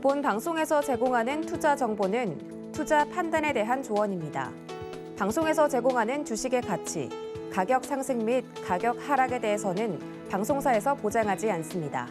본 방송에서 제공하는 투자 정보는 투자 판단에 대한 조언입니다. 방송에서 제공하는 주식의 가치, 가격 상승 및 가격 하락에 대해서는 방송사에서 보장하지 않습니다.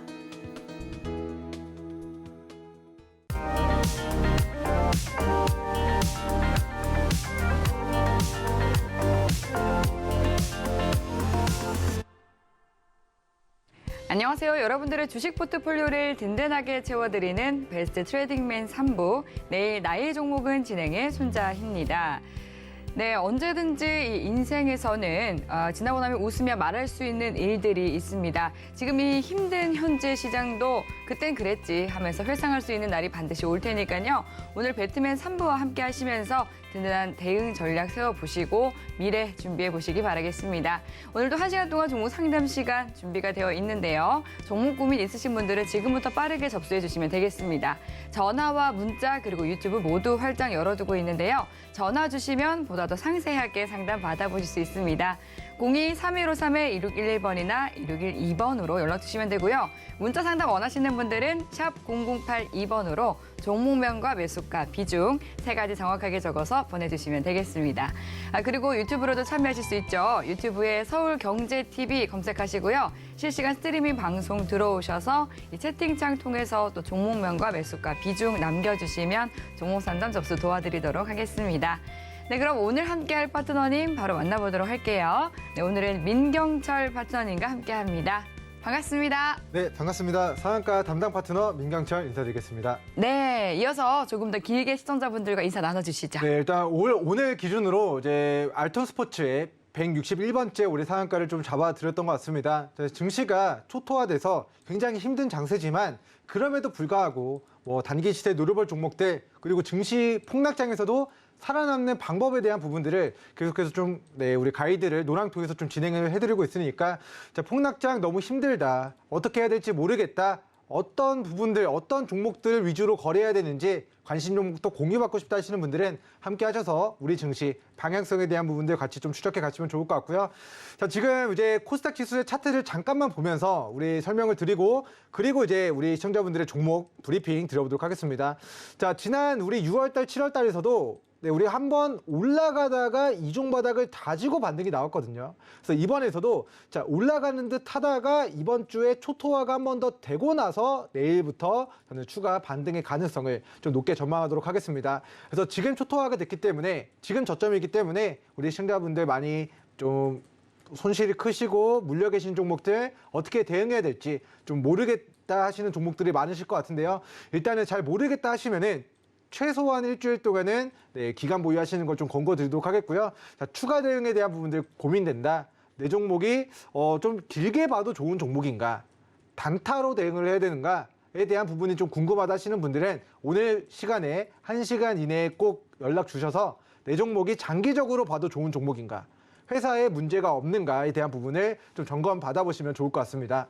안녕하세요. 여러분들의 주식 포트폴리오를 든든하게 채워드리는 베스트 트레이딩맨 3부, 내일 나의 종목은 진행의 손자희입니다. 네, 언제든지 이 인생에서는 지나고 나면 웃으며 말할 수 있는 일들이 있습니다. 지금 이 힘든 현재 시장도 그땐 그랬지 하면서 회상할 수 있는 날이 반드시 올 테니까요. 오늘 배트맨 3부와 함께 하시면서 든든한 대응 전략 세워보시고 미래 준비해 보시기 바라겠습니다. 오늘도 1시간 동안 종목 상담 시간 준비가 되어 있는데요. 종목 고민 있으신 분들은 지금부터 빠르게 접수해 주시면 되겠습니다. 전화와 문자 그리고 유튜브 모두 활짝 열어두고 있는데요. 전화 주시면 보다 더 상세하게 상담 받아보실 수 있습니다. 02-3153-1611번이나 1612번으로 연락 주시면 되고요. 문자 상담 원하시는 분들은 샵 0082번으로 종목명과 매수가, 비중 3가지 정확하게 적어서 보내주시면 되겠습니다. 그리고 유튜브로도 참여하실 수 있죠. 유튜브에 서울경제TV 검색하시고요. 실시간 스트리밍 방송 들어오셔서 이 채팅창 통해서 또 종목명과 매수가, 비중 남겨주시면 종목 상담 접수 도와드리도록 하겠습니다. 네, 그럼 오늘 함께할 파트너님 바로 만나보도록 할게요. 네, 오늘은 민경철 파트너님과 함께합니다. 반갑습니다. 네, 반갑습니다. 상한가 담당 파트너 민경철 인사드리겠습니다. 네, 이어서 조금 더 길게 시청자분들과 인사 나눠주시죠. 네, 일단 오늘 기준으로 이제 알톤 스포츠의 161번째 올해 상한가를 좀 잡아드렸던 것 같습니다. 증시가 초토화돼서 굉장히 힘든 장세지만 그럼에도 불구하고 단기 시세 노려볼 종목들 그리고 증시 폭락장에서도 살아남는 방법에 대한 부분들을 계속해서 좀 우리 가이드를 노랑 통해서 좀 진행을 해드리고 있으니까 폭락장 너무 힘들다, 어떻게 해야 될지 모르겠다, 어떤 부분들, 어떤 종목들 위주로 거래해야 되는지 관심 종목도 공유받고 싶다 하시는 분들은 함께 하셔서 우리 증시 방향성에 대한 부분들 같이 좀 추적해 가시면 좋을 것 같고요. 자, 지금 이제 코스닥 지수의 차트를 잠깐만 보면서 우리 설명을 드리고 그리고 이제 우리 시청자분들의 종목 브리핑 드려보도록 하겠습니다. 자, 지난 우리 6월달, 7월달에서도 우리 한번 올라가다가 이종 바닥을 다지고 반등이 나왔거든요. 그래서 이번에서도 자, 올라가는 듯 하다가 이번 주에 초토화가 한 번 더 되고 나서 내일부터 저는 추가 반등의 가능성을 좀 높게 전망하도록 하겠습니다. 그래서 지금 초토화가 됐기 때문에 지금 저점이기 때문에 우리 시청자분들 많이 좀 손실이 크시고 물려 계신 종목들 어떻게 대응해야 될지 좀 모르겠다 하시는 종목들이 많으실 것 같은데요. 일단은 잘 모르겠다 하시면은 최소한 일주일 동안은 기간 보유하시는 걸 좀 권고드리도록 하겠고요. 자, 추가 대응에 대한 부분들 고민된다. 내 종목이 좀 길게 봐도 좋은 종목인가? 단타로 대응을 해야 되는가에 대한 부분이 좀 궁금하다 하시는 분들은 오늘 시간에 1시간 이내에 꼭 연락 주셔서 내 종목이 장기적으로 봐도 좋은 종목인가? 회사에 문제가 없는가에 대한 부분을 좀 점검 받아보시면 좋을 것 같습니다.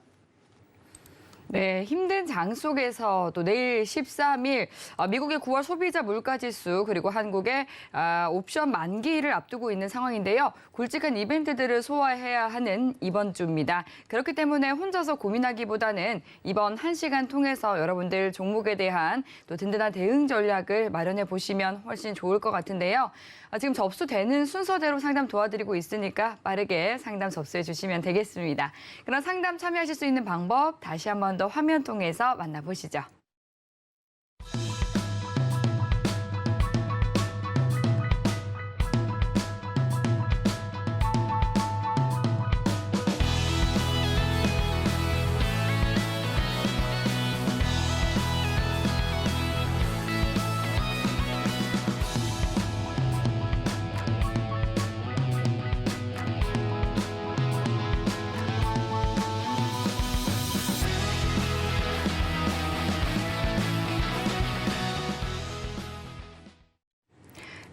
네, 힘든 장 속에서 또 내일 13일 미국의 9월 소비자 물가지수 그리고 한국의 옵션 만기를 앞두고 있는 상황인데요. 굵직한 이벤트들을 소화해야 하는 이번 주입니다. 그렇기 때문에 혼자서 고민하기보다는 이번 1시간 통해서 여러분들 종목에 대한 또 든든한 대응 전략을 마련해 보시면 훨씬 좋을 것 같은데요. 지금 접수되는 순서대로 상담 도와드리고 있으니까 빠르게 상담 접수해 주시면 되겠습니다. 그럼 상담 참여하실 수 있는 방법 다시 한 번 더 화면 통해서 만나보시죠.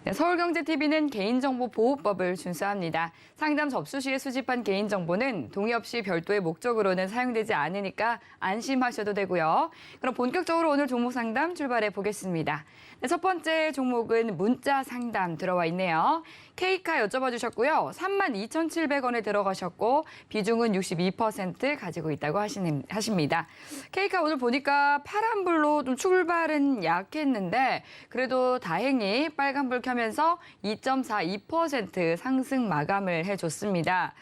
네, 서울경제TV는 개인정보보호법을 준수합니다. 상담 접수 시에 수집한 개인정보는 동의 없이 별도의 목적으로는 사용되지 않으니까 안심하셔도 되고요. 그럼 본격적으로 오늘 종목 상담 출발해 보겠습니다. 네, 첫 번째 종목은 문자 상담 들어와 있네요. K카 여쭤봐 주셨고요. 32,700원에 들어가셨고 비중은 62% 가지고 있다고 하십니다. K카 오늘 보니까 파란불로 좀 출발은 약했는데 그래도 다행히 빨간불 켜면서 2.42% 상승 마감을 해줬습니다.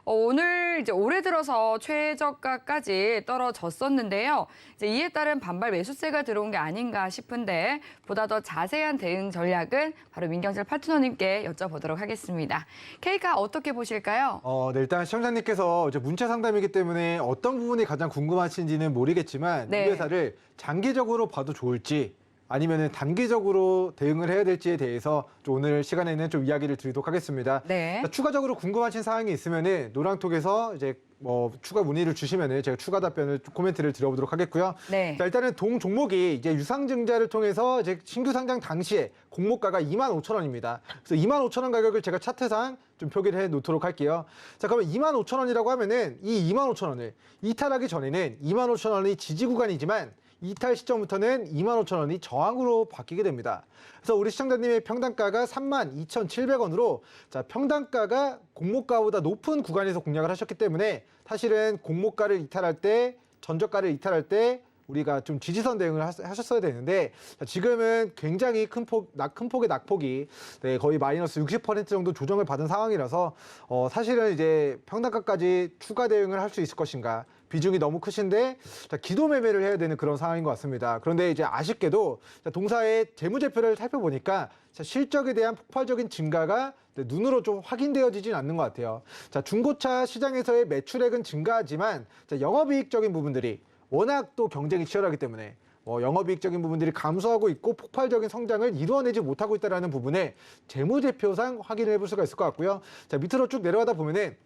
오늘 이제 올해 들어서 최저가까지 떨어졌었는데요. 이제 이에 따른 반발 매수세가 들어온 게 아닌가 싶은데 보다 더 자세한 대응 전략은 바로 민경철 파트너님께 여쭤보도록 하겠습니다. K가 어떻게 보실까요? 네, 일단 시청자님께서 이제 문자 상담이기 때문에 어떤 부분이 가장 궁금하신지는 모르겠지만 네. 이 회사를 장기적으로 봐도 좋을지 아니면은 단기적으로 대응을 해야 될지에 대해서 좀 오늘 시간에는 좀 이야기를 드리도록 하겠습니다. 네. 추가적으로 궁금하신 사항이 있으면은 노랑톡에서 이제 추가 문의를 주시면은 제가 추가 답변을 코멘트를 드려보도록 하겠고요. 네. 자, 일단은 동 종목이 이제 유상증자를 통해서 이제 신규 상장 당시에 공모가가 25,000원입니다. 그래서 25,000원 가격을 제가 차트상 좀 표기를 해 놓도록 할게요. 자, 그러면 25,000원이라고 하면은 이 25,000원을 이탈하기 전에는 25,000원이 지지 구간이지만 이탈 시점부터는 25,000원이 저항으로 바뀌게 됩니다. 그래서 우리 시청자님의 평단가가 32,700원으로 자, 평단가가 공모가보다 높은 구간에서 공략을 하셨기 때문에 사실은 공모가를 이탈할 때, 전저가를 이탈할 때 우리가 좀 지지선 대응을 하셨어야 되는데 자, 지금은 굉장히 큰 폭의 낙폭이 네, 거의 마이너스 60% 정도 조정을 받은 상황이라서 사실은 이제 평단가까지 추가 대응을 할 수 있을 것인가 비중이 너무 크신데 자, 기도 매매를 해야 되는 그런 상황인 것 같습니다. 그런데 이제 아쉽게도 자, 동사의 재무제표를 살펴보니까 자, 실적에 대한 폭발적인 증가가 눈으로 좀 확인되어지진 않는 것 같아요. 자, 중고차 시장에서의 매출액은 증가하지만 자, 영업이익적인 부분들이 워낙 또 경쟁이 치열하기 때문에 영업이익적인 부분들이 감소하고 있고 폭발적인 성장을 이루어내지 못하고 있다는 부분에 재무제표상 확인을 해볼 수가 있을 것 같고요. 자, 밑으로 쭉 내려가다 보면은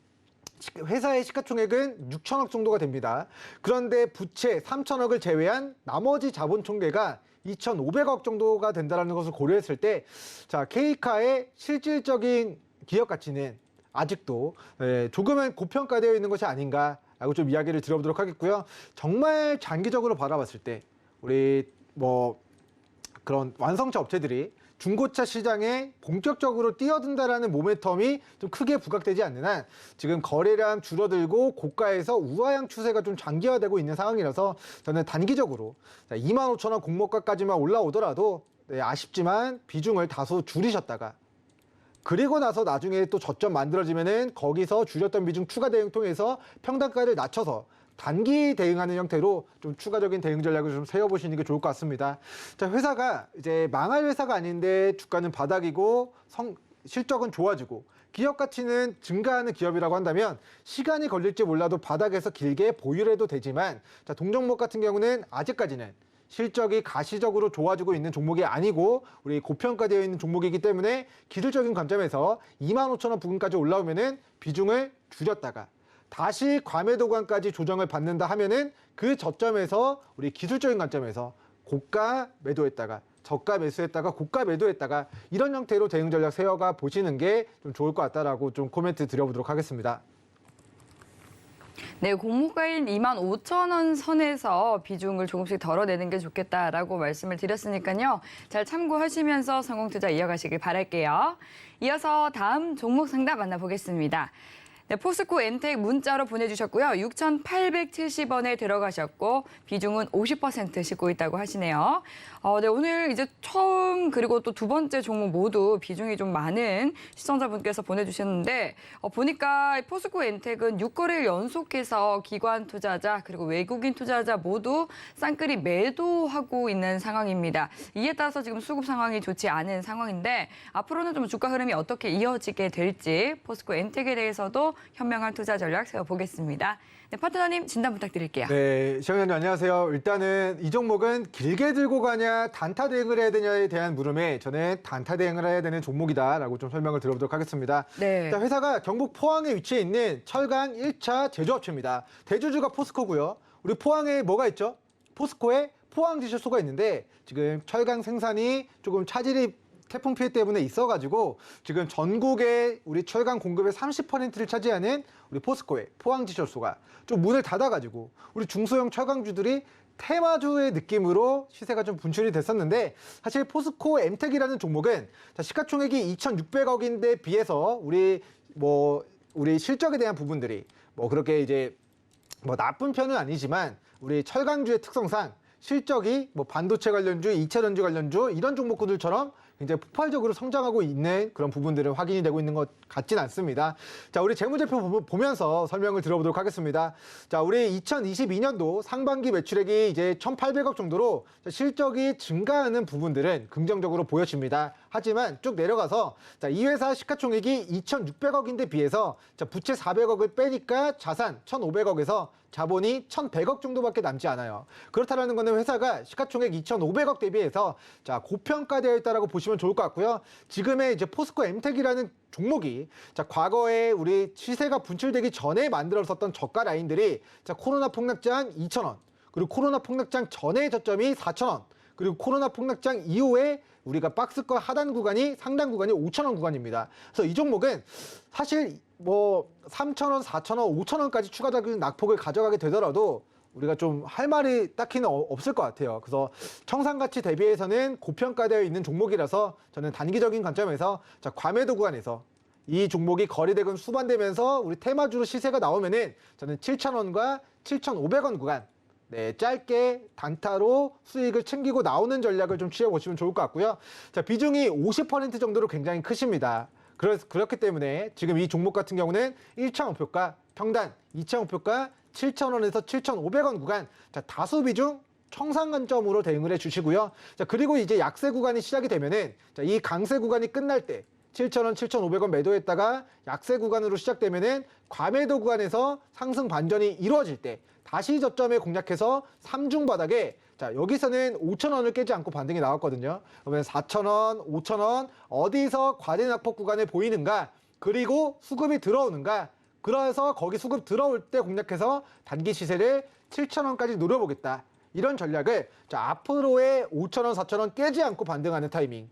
회사의 시가총액은 6천억 정도가 됩니다. 그런데 부채 3천억을 제외한 나머지 자본 총계가 2,500억 정도가 된다는 것을 고려했을 때, 자, K카의 실질적인 기업 가치는 아직도 조금은 고평가되어 있는 것이 아닌가라고 좀 이야기를 드려보도록 하겠고요. 정말 장기적으로 바라봤을 때, 우리 그런 완성차 업체들이 중고차 시장에 본격적으로 뛰어든다라는 모멘텀이 좀 크게 부각되지 않는 한 지금 거래량 줄어들고 고가에서 우하향 추세가 좀 장기화되고 있는 상황이라서 저는 단기적으로 25,000원 공모가까지만 올라오더라도 아쉽지만 비중을 다소 줄이셨다가 그리고 나서 나중에 또 저점 만들어지면은 거기서 줄였던 비중 추가 대응 통해서 평단가를 낮춰서 단기 대응하는 형태로 좀 추가적인 대응 전략을 좀 세워보시는 게 좋을 것 같습니다. 자, 회사가 이제 망할 회사가 아닌데 주가는 바닥이고 실적은 좋아지고 기업 가치는 증가하는 기업이라고 한다면 시간이 걸릴지 몰라도 바닥에서 길게 보유를 해도 되지만 자, 동종목 같은 경우는 아직까지는 실적이 가시적으로 좋아지고 있는 종목이 아니고 우리 고평가되어 있는 종목이기 때문에 기술적인 관점에서 25,000원 부근까지 올라오면은 비중을 줄였다가 다시 과매도 구간까지 조정을 받는다 하면은 그 저점에서 우리 기술적인 관점에서 고가 매도했다가 저가 매수했다가 고가 매도했다가 이런 형태로 대응 전략 세워가 보시는 게 좀 좋을 것 같다라고 좀 코멘트 드려보도록 하겠습니다. 네, 공모가인 25,000원 선에서 비중을 조금씩 덜어내는 게 좋겠다라고 말씀을 드렸으니까요. 잘 참고하시면서 성공 투자 이어가시길 바랄게요. 이어서 다음 종목 상담 만나보겠습니다. 네, 포스코 엔텍 문자로 보내주셨고요. 6,870원에 들어가셨고 비중은 50% 싣고 있다고 하시네요. 네, 오늘 이제 처음 그리고 또 두 번째 종목 모두 비중이 좀 많은 시청자분께서 보내주셨는데 보니까 포스코 엔텍은 6거래일 연속해서 기관 투자자 그리고 외국인 투자자 모두 쌍끌이 매도하고 있는 상황입니다. 이에 따라서 지금 수급 상황이 좋지 않은 상황인데 앞으로는 좀 주가 흐름이 어떻게 이어지게 될지 포스코 엔텍에 대해서도 현명한 투자 전략 세워보겠습니다. 네, 파트너님 진단 부탁드릴게요. 네, 시청자님 안녕하세요. 일단은 이 종목은 길게 들고 가냐 단타 대응을 해야 되냐에 대한 물음에 저는 단타 대응을 해야 되는 종목이다라고 좀 설명을 드려보도록 하겠습니다. 네. 자, 회사가 경북 포항에 위치해 있는 철강 1차 제조업체입니다. 대주주가 포스코고요. 우리 포항에 뭐가 있죠? 포스코에 포항 지실소가 있는데 지금 철강 생산이 조금 차질이 태풍 피해 때문에 있어가지고 지금 전국의 우리 철강 공급의 30%를 차지하는 우리 포스코의 포항지철소가 좀 문을 닫아가지고 우리 중소형 철강주들이 테마주의 느낌으로 시세가 좀 분출이 됐었는데 사실 포스코 엠텍이라는 종목은 시가총액이 2,600억인데 비해서 우리 실적에 대한 부분들이 그렇게 이제 나쁜 편은 아니지만 우리 철강주의 특성상 실적이 반도체 관련주, 2차 전지 관련주 이런 종목군들처럼 굉장히 폭발적으로 성장하고 있는 그런 부분들은 확인이 되고 있는 것 같진 않습니다. 자, 우리 재무제표 보면서 설명을 들어보도록 하겠습니다. 자, 우리 2022년도 상반기 매출액이 이제 1,800억 정도로 실적이 증가하는 부분들은 긍정적으로 보여집니다. 하지만 쭉 내려가서 이 회사 시가총액이 2,600억인데 비해서 부채 400억을 빼니까 자산 1,500억에서 자본이 1,100억 정도밖에 남지 않아요. 그렇다는 것은 회사가 시가총액 2,500억 대비해서 고평가되어 있다라고 보시면 좋을 것 같고요. 지금의 이제 포스코 엠텍이라는 종목이 과거에 우리 시세가 분출되기 전에 만들었었던 저가 라인들이 코로나 폭락장 2,000원, 그리고 코로나 폭락장 전의 저점이 4,000원, 그리고 코로나 폭락장 이후에 우리가 박스권 하단 구간이 상단 구간이 5,000원 구간입니다. 그래서 이 종목은 사실 3,000원, 4,000원, 5,000원까지 추가적인 낙폭을 가져가게 되더라도 우리가 좀 할 말이 딱히는 없을 것 같아요. 그래서 청산가치 대비해서는 고평가되어 있는 종목이라서 저는 단기적인 관점에서 과매도 구간에서 이 종목이 거래대금 수반되면서 우리 테마주로 시세가 나오면은 저는 7,000원과 7,500원 구간 짧게 단타로 수익을 챙기고 나오는 전략을 좀 취해보시면 좋을 것 같고요. 자, 비중이 50% 정도로 굉장히 크십니다. 그렇기 때문에 지금 이 종목 같은 경우는 1차 목표가 평단, 2차 목표가 7,000원에서 7,500원 구간, 다수 비중 청산 관점으로 대응을 해주시고요. 그리고 이제 약세 구간이 시작이 되면은 이 강세 구간이 끝날 때 7,000원, 7,500원 매도했다가 약세 구간으로 시작되면은 과매도 구간에서 상승 반전이 이루어질 때 다시 저점에 공략해서 3중 바닥에 여기서는 5,000원을 깨지 않고 반등이 나왔거든요. 그러면 4,000원, 5,000원 어디서 과대 낙폭 구간에 보이는가, 그리고 수급이 들어오는가, 그래서 거기 수급 들어올 때 공략해서 단기 시세를 7,000원까지 노려보겠다. 이런 전략을 앞으로의 5,000원, 4,000원 깨지 않고 반등하는 타이밍,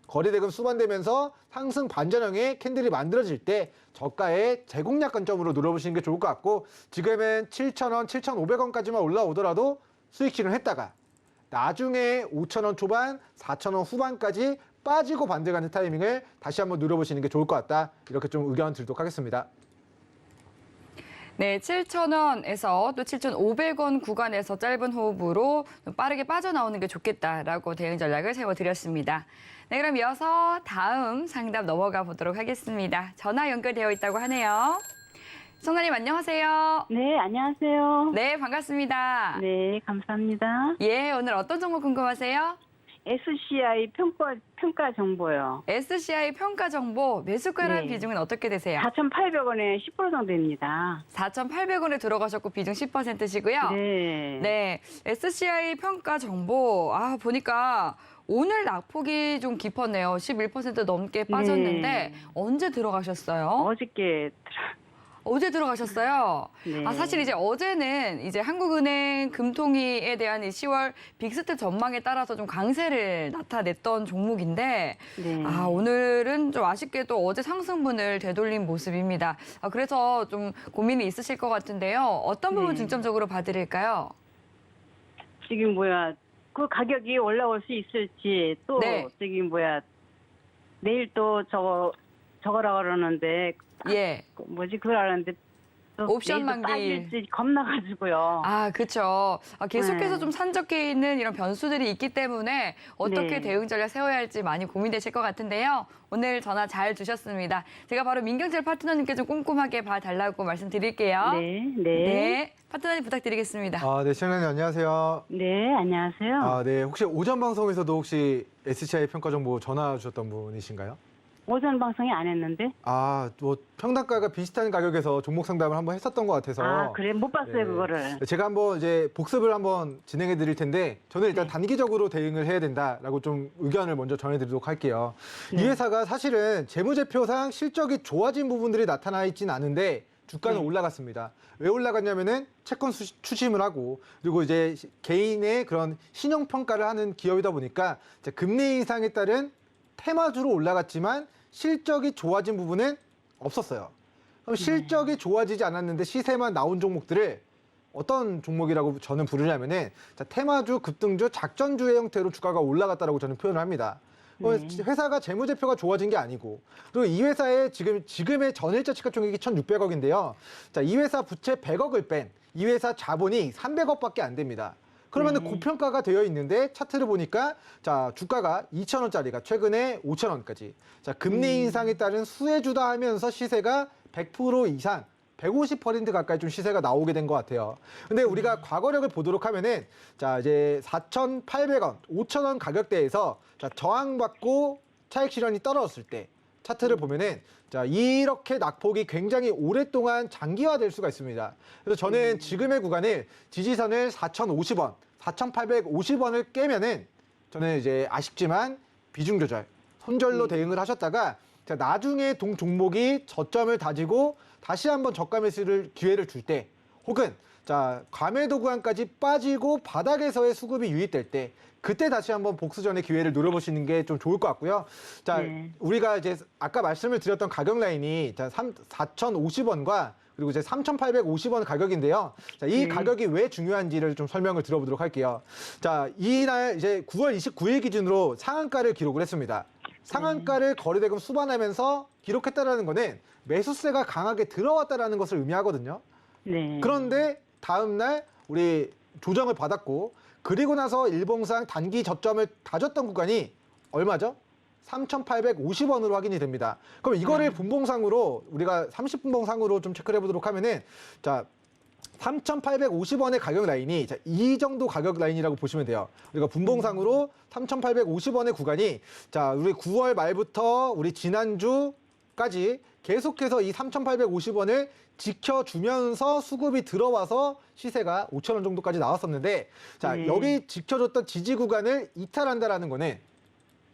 거래대금 수반되면서 상승 반전형의 캔들이 만들어질 때 저가의 재공략 관점으로 노려보시는 게 좋을 것 같고, 지금은 7,000원, 7,500원까지만 올라오더라도 수익 실현했다가 나중에 5,000원 초반, 4,000원 후반까지 빠지고 반등하는 타이밍을 다시 한번 노려보시는 게 좋을 것 같다. 이렇게 좀 의견 드리도록 하겠습니다. 네, 7,000원에서 또 7,500원 구간에서 짧은 호흡으로 빠르게 빠져나오는 게 좋겠다라고 대응 전략을 세워드렸습니다. 네, 그럼 이어서 다음 상담 넘어가 보도록 하겠습니다. 전화 연결되어 있다고 하네요. 성나님 안녕하세요. 네, 안녕하세요. 네, 반갑습니다. 네, 감사합니다. 예, 오늘 어떤 정보 궁금하세요? SCI 평가 정보요. SCI 평가 정보 매수가랑 네. 비중은 어떻게 되세요? 4,800원에 10% 정도입니다. 4,800원에 들어가셨고 비중 10%시고요. 네. 네, SCI 평가 정보 보니까 오늘 낙폭이 좀 깊었네요. 11% 넘게 빠졌는데 네. 언제 들어가셨어요? 어저께 어제 들어가셨어요. 네. 사실 이제 어제는 이제 한국은행 금통위에 대한 이 10월 빅스텝 전망에 따라서 좀 강세를 나타냈던 종목인데 네. 오늘은 좀 아쉽게도 어제 상승분을 되돌린 모습입니다. 그래서 좀 고민이 있으실 것 같은데요. 어떤 부분 네. 중점적으로 봐드릴까요? 지금 그 가격이 올라올 수 있을지 또 네. 내일 또 저거라 그러는데 예. 그걸 알았는데 또 옵션 내일도 만기. 빠질지 겁나가지고요. 그렇죠. 계속해서 네. 좀 산적해 있는 이런 변수들이 있기 때문에 어떻게 네. 대응 전략 세워야 할지 많이 고민되실 것 같은데요. 오늘 전화 잘 주셨습니다. 제가 바로 민경철 파트너님께 좀 꼼꼼하게 봐달라고 말씀드릴게요. 네, 네. 네, 파트너님 부탁드리겠습니다. 네, 시청자님 안녕하세요. 네, 안녕하세요. 네, 혹시 오전 방송에서도 혹시 SCI 평가 정보 전화 주셨던 분이신가요? 오전 방송이 안 했는데. 평단가가 비슷한 가격에서 종목 상담을 한번 했었던 것 같아서. 그래? 못 봤어요, 네. 그거를. 제가 한번 이제 복습을 한번 진행해 드릴 텐데, 저는 일단 네. 단기적으로 대응을 해야 된다라고 좀 의견을 먼저 전해드리도록 할게요. 네. 이 회사가 사실은 재무제표상 실적이 좋아진 부분들이 나타나 있진 않은데, 주가는 네. 올라갔습니다. 왜 올라갔냐면은 채권 추심을 하고, 그리고 이제 개인의 그런 신용평가를 하는 기업이다 보니까 이제 금리 인상에 따른 테마주로 올라갔지만 실적이 좋아진 부분은 없었어요. 그럼 실적이 좋아지지 않았는데 시세만 나온 종목들을 어떤 종목이라고 저는 부르냐면은 자, 테마주, 급등주, 작전주의 형태로 주가가 올라갔다라고 저는 표현을 합니다. 회사가 재무제표가 좋아진 게 아니고 그리고 이 회사의 지금의 전일자 시가총액이 1,600억인데요. 자, 이 회사 부채 100억을 뺀 이 회사 자본이 300억밖에 안 됩니다. 그러면은 고평가가 되어 있는데 차트를 보니까 자, 주가가 2,000원짜리가 최근에 5,000원까지. 자, 금리 인상에 따른 수혜주다 하면서 시세가 100% 이상 150% 가까이 좀 시세가 나오게 된 것 같아요. 근데 우리가 과거력을 보도록 하면은 자, 이제 4,800원, 5,000원 가격대에서 자, 저항받고 차익 실현이 떨어졌을 때 차트를 보면은 자, 이렇게 낙폭이 굉장히 오랫동안 장기화될 수가 있습니다. 그래서 저는 지금의 구간을 지지선을 4,050원, 4,850원을 깨면은 저는 이제 아쉽지만 비중 조절, 손절로 대응을 하셨다가 자, 나중에 동 종목이 저점을 다지고 다시 한번 저가 매수를 기회를 줄 때 혹은 자, 과매도 구간까지 빠지고 바닥에서의 수급이 유입될 때 그때 다시 한번 복수전의 기회를 노려보시는 게 좀 좋을 것 같고요. 자, 우리가 이제 아까 말씀을 드렸던 가격 라인이 자, 4,050원과 그리고 이제 3,850원 가격인데요. 자, 이 가격이 왜 중요한지를 좀 설명을 들어보도록 할게요. 자, 이날 이제 9월 29일 기준으로 상한가를 기록을 했습니다. 상한가를 거래대금 수반하면서 기록했다라는 거는 매수세가 강하게 들어왔다라는 것을 의미하거든요. 네. 그런데 다음 날 우리 조정을 받았고 그리고 나서 일봉상 단기 저점을 다졌던 구간이 얼마죠? 3,850원으로 확인이 됩니다. 그럼 이거를 분봉상으로 우리가 30분봉상으로 좀 체크를 해보도록 하면은 자, 3,850원의 가격 라인이 자, 이 정도 가격 라인이라고 보시면 돼요. 우리가 분봉상으로 3,850원의 구간이 자, 우리 9월 말부터 우리 지난주까지 계속해서 이 3,850원을 지켜주면서 수급이 들어와서 시세가 5,000원 정도까지 나왔었는데 자, 여기 지켜줬던 지지 구간을 이탈한다라는 거는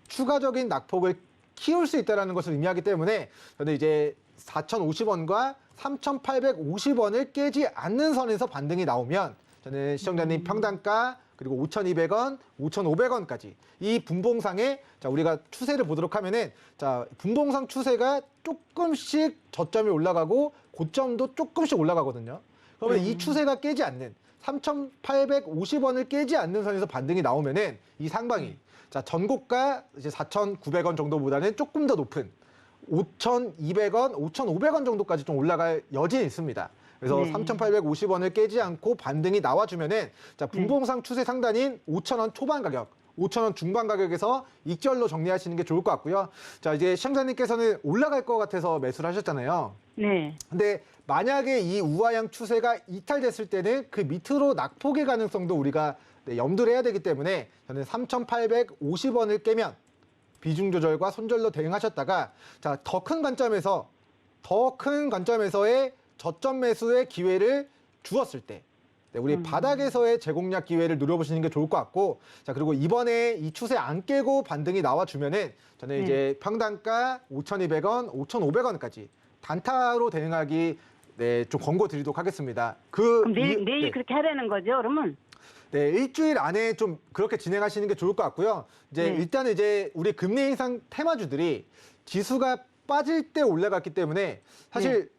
추가적인 낙폭을 키울 수 있다는 것을 의미하기 때문에 저는 이제 4,050원과 3,850원을 깨지 않는 선에서 반등이 나오면 저는 시청자님 평단가 그리고 5,200원, 5,500원까지 이 분봉상에 자, 우리가 추세를 보도록 하면은 자, 분봉상 추세가 조금씩 저점이 올라가고 고점도 조금씩 올라가거든요. 그러면 이 추세가 깨지 않는 3,850원을 깨지 않는 선에서 반등이 나오면은 이 상방이 자, 전고가 이제 4,900원 정도보다는 조금 더 높은 5,200원, 5,500원 정도까지 좀 올라갈 여진이 있습니다. 그래서 3,850원을 깨지 않고 반등이 나와주면은 자, 분봉상 추세 상단인 5,000원 초반 가격, 5,000원 중반 가격에서 익절로 정리하시는 게 좋을 것 같고요. 자, 이제 시청자님께서는 올라갈 것 같아서 매수를 하셨잖아요. 네. 근데 만약에 이 우하향 추세가 이탈됐을 때는 그 밑으로 낙폭의 가능성도 우리가 염두를 해야 되기 때문에 저는 3,850원을 깨면 비중 조절과 손절로 대응하셨다가 자, 더 큰 관점에서의 저점 매수의 기회를 주었을 때 우리 바닥에서의 재공략 기회를 누려보시는 게 좋을 것 같고 자, 그리고 이번에 이 추세 안 깨고 반등이 나와주면은 저는 이제 평단가 5,200원, 5,500원까지 단타로 대응하기 좀 권고 드리도록 하겠습니다. 그럼 내일 그렇게 하라는 거죠, 그러면? 네, 일주일 안에 좀 그렇게 진행하시는 게 좋을 것 같고요. 이제 일단은 이제 우리 금리 인상 테마주들이 지수가 빠질 때 올라갔기 때문에 사실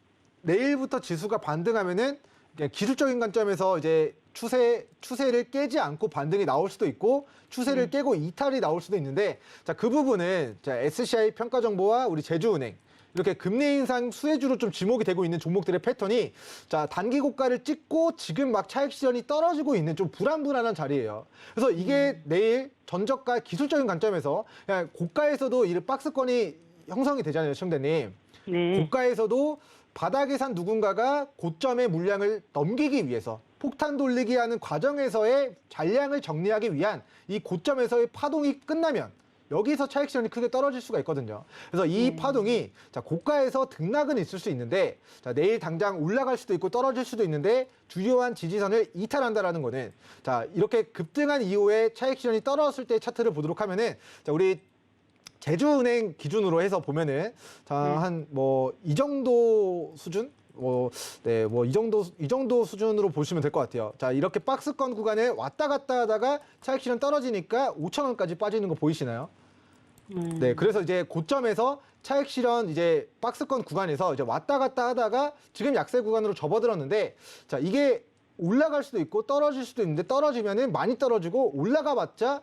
내일부터 지수가 반등하면은 그냥 기술적인 관점에서 이제 추세를 깨지 않고 반등이 나올 수도 있고 추세를 깨고 이탈이 나올 수도 있는데 자, 그 부분은 자, SCI 평가정보와 우리 제주은행 이렇게 금리 인상 수혜주로 좀 지목이 되고 있는 종목들의 패턴이 자, 단기 고가를 찍고 지금 막 차익 실현이 떨어지고 있는 좀 불안불안한 자리예요. 그래서 이게 내일 전저가 기술적인 관점에서 그냥 고가에서도 이 박스권이 형성이 되잖아요, 시청자님. 네. 고가에서도 바닥에 산 누군가가 고점의 물량을 넘기기 위해서 폭탄 돌리기 하는 과정에서의 잔량을 정리하기 위한 이 고점에서의 파동이 끝나면 여기서 차익 실현이 크게 떨어질 수가 있거든요. 그래서 이 파동이 자, 고가에서 등락은 있을 수 있는데 자, 내일 당장 올라갈 수도 있고 떨어질 수도 있는데 주요한 지지선을 이탈한다라는 거는 자, 이렇게 급등한 이후에 차익 실현이 떨어졌을 때 차트를 보도록 하면은 자, 우리 제주은행 기준으로 해서 보면은 자, 한 뭐 이 정도 수준? 이 정도 수준으로 보시면 될 것 같아요. 자, 이렇게 박스권 구간에 왔다 갔다 하다가 차익 실현 떨어지니까 5,000원까지 빠지는 거 보이시나요? 네, 그래서 이제 고점에서 차익 실현 이제 박스권 구간에서 이제 왔다 갔다 하다가 지금 약세 구간으로 접어들었는데, 자, 이게 올라갈 수도 있고 떨어질 수도 있는데, 떨어지면은 많이 떨어지고 올라가봤자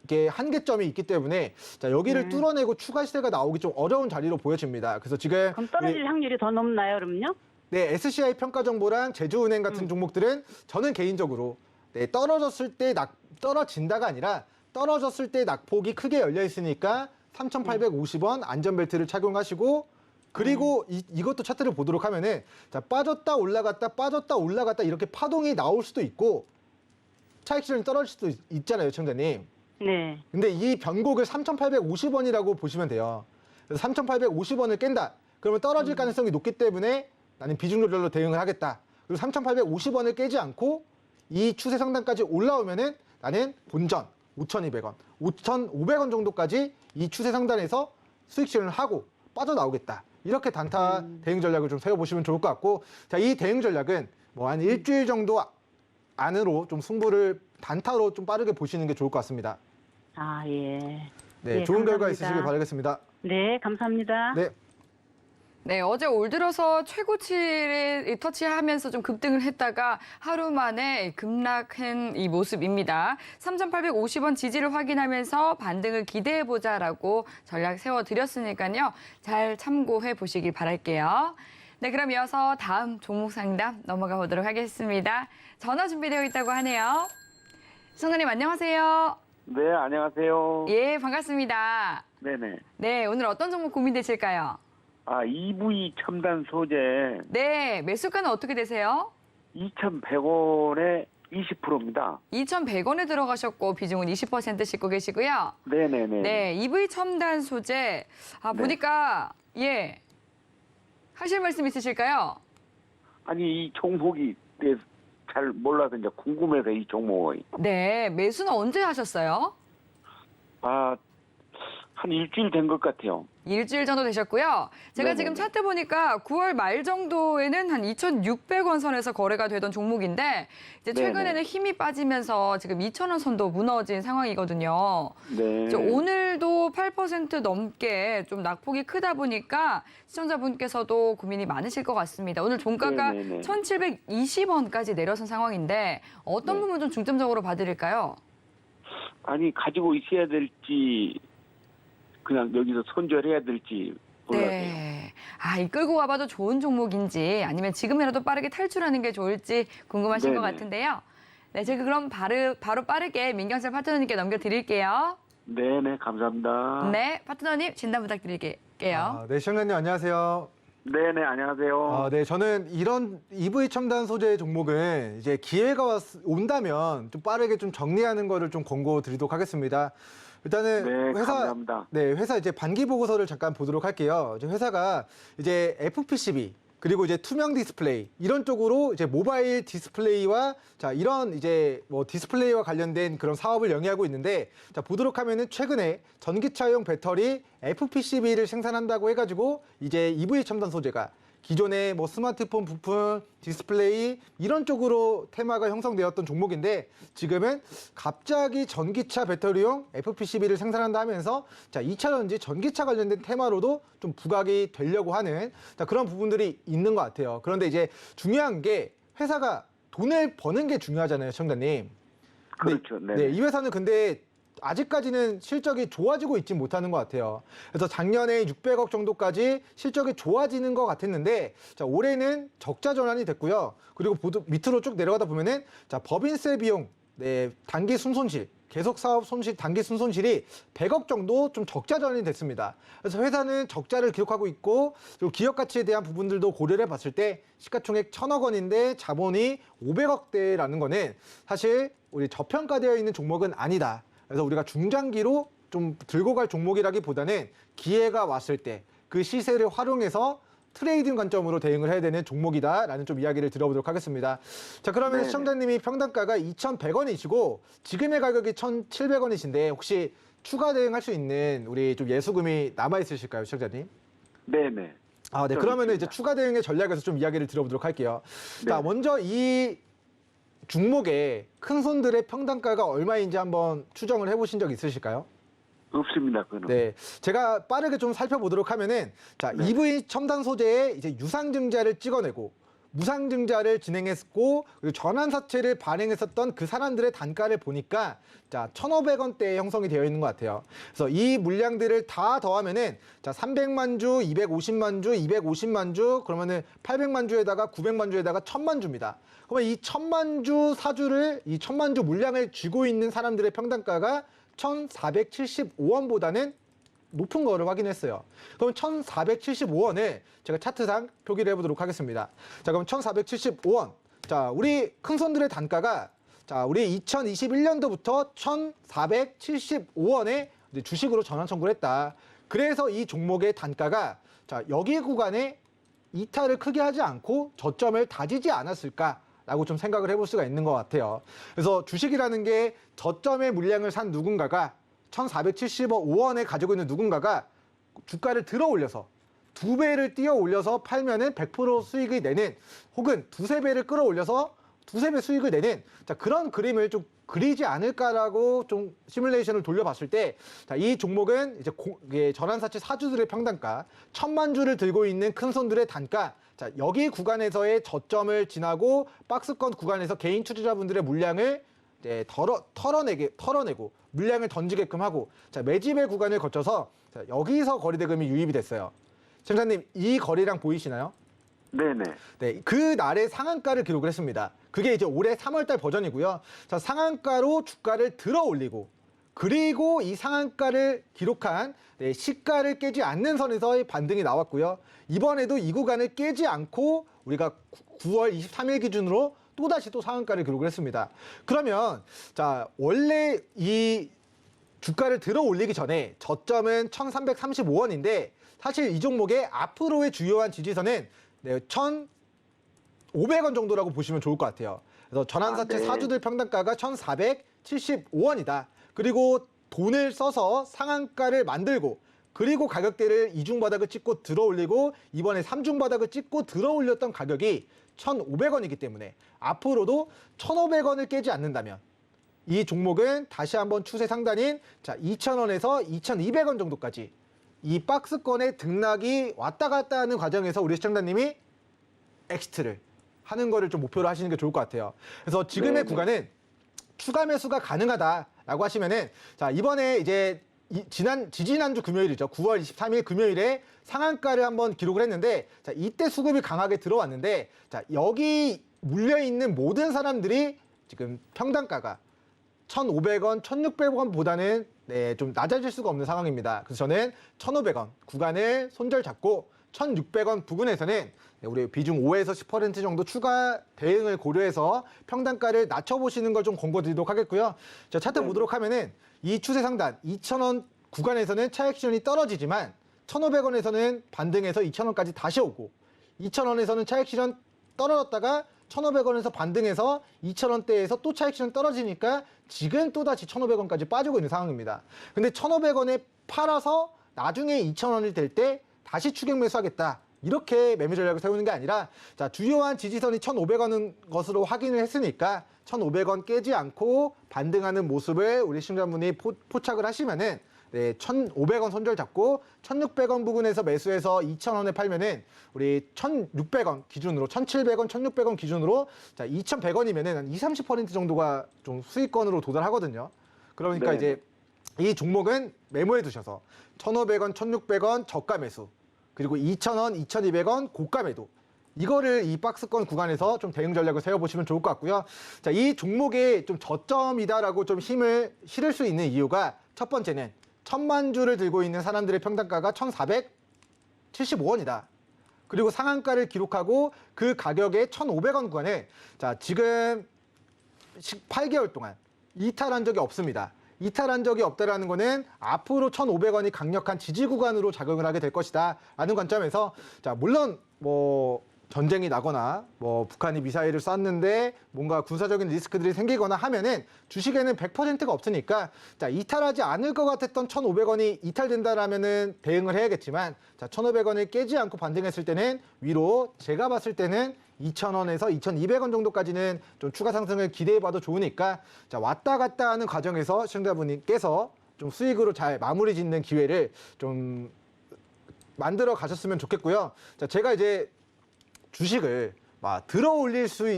이게 한계점이 있기 때문에, 자, 여기를 뚫어내고 추가 시세가 나오기 좀 어려운 자리로 보여집니다. 그래서 지금 그럼 떨어질 확률이 더 높나요, 그럼요? 네, SCI 평가정보랑 제주은행 같은 종목들은 저는 개인적으로 떨어졌을 때 떨어진다가 아니라 떨어졌을 때 낙폭이 크게 열려 있으니까 3,850원 안전벨트를 착용하시고, 그리고 이것도 차트를 보도록 하면은, 자, 빠졌다 올라갔다 이렇게 파동이 나올 수도 있고 차익 실현이 떨어질 수도 있잖아요, 청자님. 네. 근데 이 변곡을 3,850원이라고 보시면 돼요. 그래서 3,850원을 깬다. 그러면 떨어질 가능성이 높기 때문에 나는 비중 조절로 대응을 하겠다. 그리고 3,850원을 깨지 않고 이 추세 상단까지 올라오면은 나는 본전 5,200원, 5,500원 정도까지 이 추세 상단에서 수익 실현을 하고 빠져나오겠다. 이렇게 단타 대응 전략을 좀 세워보시면 좋을 것 같고, 자, 이 대응 전략은 뭐 한 일주일 정도 안으로 좀 승부를 단타로 좀 빠르게 보시는 게 좋을 것 같습니다. 아, 예. 네, 예, 좋은 결과 감사합니다. 있으시길 바라겠습니다. 네, 감사합니다. 네. 네, 어제 올 들어서 최고치를 터치하면서 좀 급등을 했다가 하루 만에 급락한 이 모습입니다. 3,850원 지지를 확인하면서 반등을 기대해보자라고 전략 세워드렸으니까요. 잘 참고해 보시길 바랄게요. 네, 그럼 이어서 다음 종목 상담 넘어가 보도록 하겠습니다. 전화 준비되어 있다고 하네요. 시청자님 안녕하세요. 네, 안녕하세요. 예, 반갑습니다. 네네. 네, 오늘 어떤 종목 고민되실까요? 아, EV 첨단 소재 네, 매수가는 어떻게 되세요? 2,100원에 20%입니다. 2,100원에 들어가셨고 비중은 20% 싣고 계시고요. 네네네. 네, EV 첨단 소재. 아, 네. 보니까 예. 하실 말씀 있으실까요? 아니, 이 종목이 잘 몰라서 이제 궁금해서 이 종목이. 네, 매수는 언제 하셨어요? 아, 한 일주일 된 것 같아요. 일주일 정도 되셨고요. 제가 네네네. 지금 차트 보니까 9월 말 정도에는 한 2,600원 선에서 거래가 되던 종목인데 이제 최근에는 네네. 힘이 빠지면서 지금 2,000원 선도 무너진 상황이거든요. 네. 이제 오늘도 8% 넘게 좀 낙폭이 크다 보니까 시청자분께서도 고민이 많으실 것 같습니다. 오늘 종가가 네네네. 1,720원까지 내려선 상황인데 어떤 네. 부분 좀 중점적으로 봐드릴까요? 아니, 가지고 있어야 될지 그냥 여기서 손절해야 될지 몰라서요. 네. 아, 이 끌고 가봐도 좋은 종목인지 아니면 지금이라도 빠르게 탈출하는 게 좋을지 궁금하신 것 네네. 같은데요. 네, 제가 그럼 바로 빠르게 민경철 파트너님께 넘겨드릴게요. 네네, 감사합니다. 네, 파트너님 진단 부탁드릴게요. 네, 시청자님 안녕하세요. 네네, 안녕하세요. 네, 저는 이런 EV 첨단 소재 종목은 이제 기회가 온다면 좀 빠르게 좀 정리하는 거를 좀 권고 드리도록 하겠습니다. 일단은 네, 감사합니다. 회사 이제 반기 보고서를 잠깐 보도록 할게요. 이제 회사가 이제 FPCB 그리고 이제 투명 디스플레이 이런 쪽으로 이제 모바일 디스플레이와 자 이런 이제 뭐 디스플레이와 관련된 그런 사업을 영위하고 있는데 자 보도록 하면은 최근에 전기차용 배터리 FPCB를 생산한다고 해가지고 이제 EV 첨단 소재가 기존의 뭐 스마트폰 부품, 디스플레이 이런 쪽으로 테마가 형성되었던 종목인데 지금은 갑자기 전기차 배터리용 FPCB를 생산한다 하면서 자 2차 전지 전기차 관련된 테마로도 좀 부각이 되려고 하는 자, 그런 부분들이 있는 것 같아요. 그런데 이제 중요한 게 회사가 돈을 버는 게 중요하잖아요, 청자님. 그렇죠. 네. 네, 이 회사는 근데 아직까지는 실적이 좋아지고 있지 못하는 것 같아요. 그래서 작년에 600억 정도까지 실적이 좋아지는 것 같았는데, 자, 올해는 적자 전환이 됐고요. 그리고 밑으로 쭉 내려가다 보면은, 자, 법인세 비용, 네, 단기 순손실, 계속 사업 손실, 단기 순손실이 100억 정도 좀 적자 전환이 됐습니다. 그래서 회사는 적자를 기록하고 있고, 그리고 기업 가치에 대한 부분들도 고려를 해봤을 때, 시가총액 1,000억 원인데 자본이 500억대라는 거는 사실 우리 저평가되어 있는 종목은 아니다. 그래서 우리가 중장기로 좀 들고 갈 종목이라기보다는 기회가 왔을 때 그 시세를 활용해서 트레이딩 관점으로 대응을 해야 되는 종목이다라는 좀 이야기를 들어보도록 하겠습니다. 자, 그러면 네네. 시청자님이 평단가가 2,100원이시고 지금의 가격이 1,700원이신데 혹시 추가 대응할 수 있는 우리 좀 예수금이 남아 있으실까요, 시청자님? 네네. 네. 그러면 이제 추가 대응의 전략에서 좀 이야기를 들어보도록 할게요. 자, 네. 먼저 이 종목의 큰 손들의 평단가가 얼마인지 한번 추정을 해보신 적 있으실까요? 없습니다. 그거는. 네, 제가 빠르게 좀 살펴보도록 하면은 자, 네. EV 첨단 소재의 이제 유상증자를 찍어내고 무상증자를 진행했고 그리고 전환사채를 발행했었던 그 사람들의 단가를 보니까 자 1,500원대에 형성이 되어 있는 것 같아요. 그래서 이 물량들을 다 더하면은 자 300만 주, 250만 주, 250만 주 그러면은 800만 주에다가 900만 주에다가 1,000만 주입니다. 그러면 이 1,000만 주 사주를 이 1,000만 주 물량을 쥐고 있는 사람들의 평단가가 1,475원보다는 높은 거를 확인했어요. 그럼 1,475원을 제가 차트상 표기를 해보도록 하겠습니다. 자, 그럼 1,475원. 자, 우리 큰 손들의 단가가 자, 우리 2021년도부터 1,475원에 주식으로 전환 청구를 했다. 그래서 이 종목의 단가가 자, 여기 구간에 이탈을 크게 하지 않고 저점을 다지지 않았을까라고 좀 생각을 해볼 수가 있는 것 같아요. 그래서 주식이라는 게 저점의 물량을 산 누군가가 1,475원에 가지고 있는 누군가가 주가를 들어 올려서 2배를 뛰어 올려서 팔면은 100% 수익을 내는 혹은 2~3배를 끌어올려서 2~3배 수익을 내는 자, 그런 그림을 좀 그리지 않을까라고 좀 시뮬레이션을 돌려봤을 때 이 종목은 이제 전환사채 사주들의 평단가 1,000만 주를 들고 있는 큰 손들의 단가 자, 여기 구간에서의 저점을 지나고 박스권 구간에서 개인 투자자분들의 물량을 이제 털어내고 물량을 던지게끔 하고 자, 매집의 구간을 거쳐서 자, 여기서 거리대금이 유입이 됐어요. 심사님 이 거리랑 보이시나요? 네네. 네, 그 날의 상한가를 기록을 했습니다. 그게 이제 올해 3월달 버전이고요. 자, 상한가로 주가를 들어 올리고 그리고 이 상한가를 기록한 네, 시가를 깨지 않는 선에서의 반등이 나왔고요. 이번에도 이 구간을 깨지 않고 우리가 9월 23일 기준으로 또다시 또 상한가를 기록을 했습니다. 그러면 자, 원래 이 주가를 들어 올리기 전에 저점은 1,335원인데 사실 이 종목의 앞으로의 주요한 지지선은 네, 1,500원 정도라고 보시면 좋을 것 같아요. 그래서 전환사채 네. 사주들 평단가가 1,475원이다. 그리고 돈을 써서 상한가를 만들고 그리고 가격대를 이중바닥을 찍고 들어 올리고 이번에 삼중바닥을 찍고 들어 올렸던 가격이 1,500원이기 때문에 앞으로도 1,500원을 깨지 않는다면 이 종목은 다시 한번 추세 상단인 자 2,000원에서 2,200원 정도까지 이 박스권의 등락이 왔다 갔다 하는 과정에서 우리 시청자님이 엑시트를 하는 거를 좀 목표로 하시는 게 좋을 것 같아요. 그래서 지금의 구간은 추가 매수가 가능하다라고 하시면은 자 이번에 이제 지지난주 금요일이죠. 9월 23일 금요일에 상한가를 한번 기록을 했는데 자 이때 수급이 강하게 들어왔는데 자 여기 물려있는 모든 사람들이 지금 평단가가 1,500원, 1,600원보다는 네, 좀 낮아질 수가 없는 상황입니다. 그래서 저는 1,500원 구간을 손절 잡고 1,600원 부근에서는 우리 비중 5에서 10% 정도 추가 대응을 고려해서 평단가를 낮춰보시는 걸 좀 권고드리도록 하겠고요. 자, 차트 보도록 하면은 이 추세 상단 2,000원 구간에서는 차익 실현이 떨어지지만 1,500원에서는 반등해서 2,000원까지 다시 오고 2,000원에서는 차익 실현 떨어졌다가 1,500원에서 반등해서 2,000원대에서 또 차익 실현 떨어지니까 지금 또다시 1,500원까지 빠지고 있는 상황입니다. 근데 1,500원에 팔아서 나중에 2,000원이 될 때 다시 추격 매수하겠다. 이렇게 매매 전략을 세우는 게 아니라 자 주요한 지지선이 1,500원인 것으로 확인을 했으니까 1,500원 깨지 않고 반등하는 모습을 우리 시청자분이 포착을 하시면은 네, 1,500원 손절 잡고 1,600원 부근에서 매수해서 2,000원에 팔면은 우리 1,600원 기준으로 1,700원, 1,600원 기준으로 자 2,100원이면은 한 20~30% 정도가 좀 수익권으로 도달하거든요. 그러니까 네. 이제 이 종목은 메모해 두셔서 1,500원, 1,600원 저가 매수 그리고 2,000원, 2,200원 고가 매도 이거를 이 박스권 구간에서 좀 대응 전략을 세워보시면 좋을 것 같고요. 자, 이 종목에 좀 저점이다라고 좀 힘을 실을 수 있는 이유가 첫 번째는 1,000만 주를 들고 있는 사람들의 평단가가 1,475원이다. 그리고 상한가를 기록하고 그 가격의 1,500원 구간에 자 지금 8개월 동안 이탈한 적이 없습니다. 이탈한 적이 없다라는 거는 앞으로 1,500원이 강력한 지지 구간으로 작용을 하게 될 것이다 라는 관점에서 자 물론 뭐 전쟁이 나거나 뭐 북한이 미사일을 쐈는데 뭔가 군사적인 리스크들이 생기거나 하면은 주식에는 100%가 없으니까 자 이탈하지 않을 것 같았던 1,500원이 이탈된다라면은 대응을 해야겠지만 자 1,500원을 깨지 않고 반등했을 때는 위로 제가 봤을 때는 2,000원에서 2,200원 정도까지는 좀 추가 상승을 기대해봐도 좋으니까 자 왔다 갔다 하는 과정에서 시청자분께서 좀 수익으로 잘 마무리 짓는 기회를 좀 만들어 가셨으면 좋겠고요. 자, 제가 이제 주식을 막 들어 올려서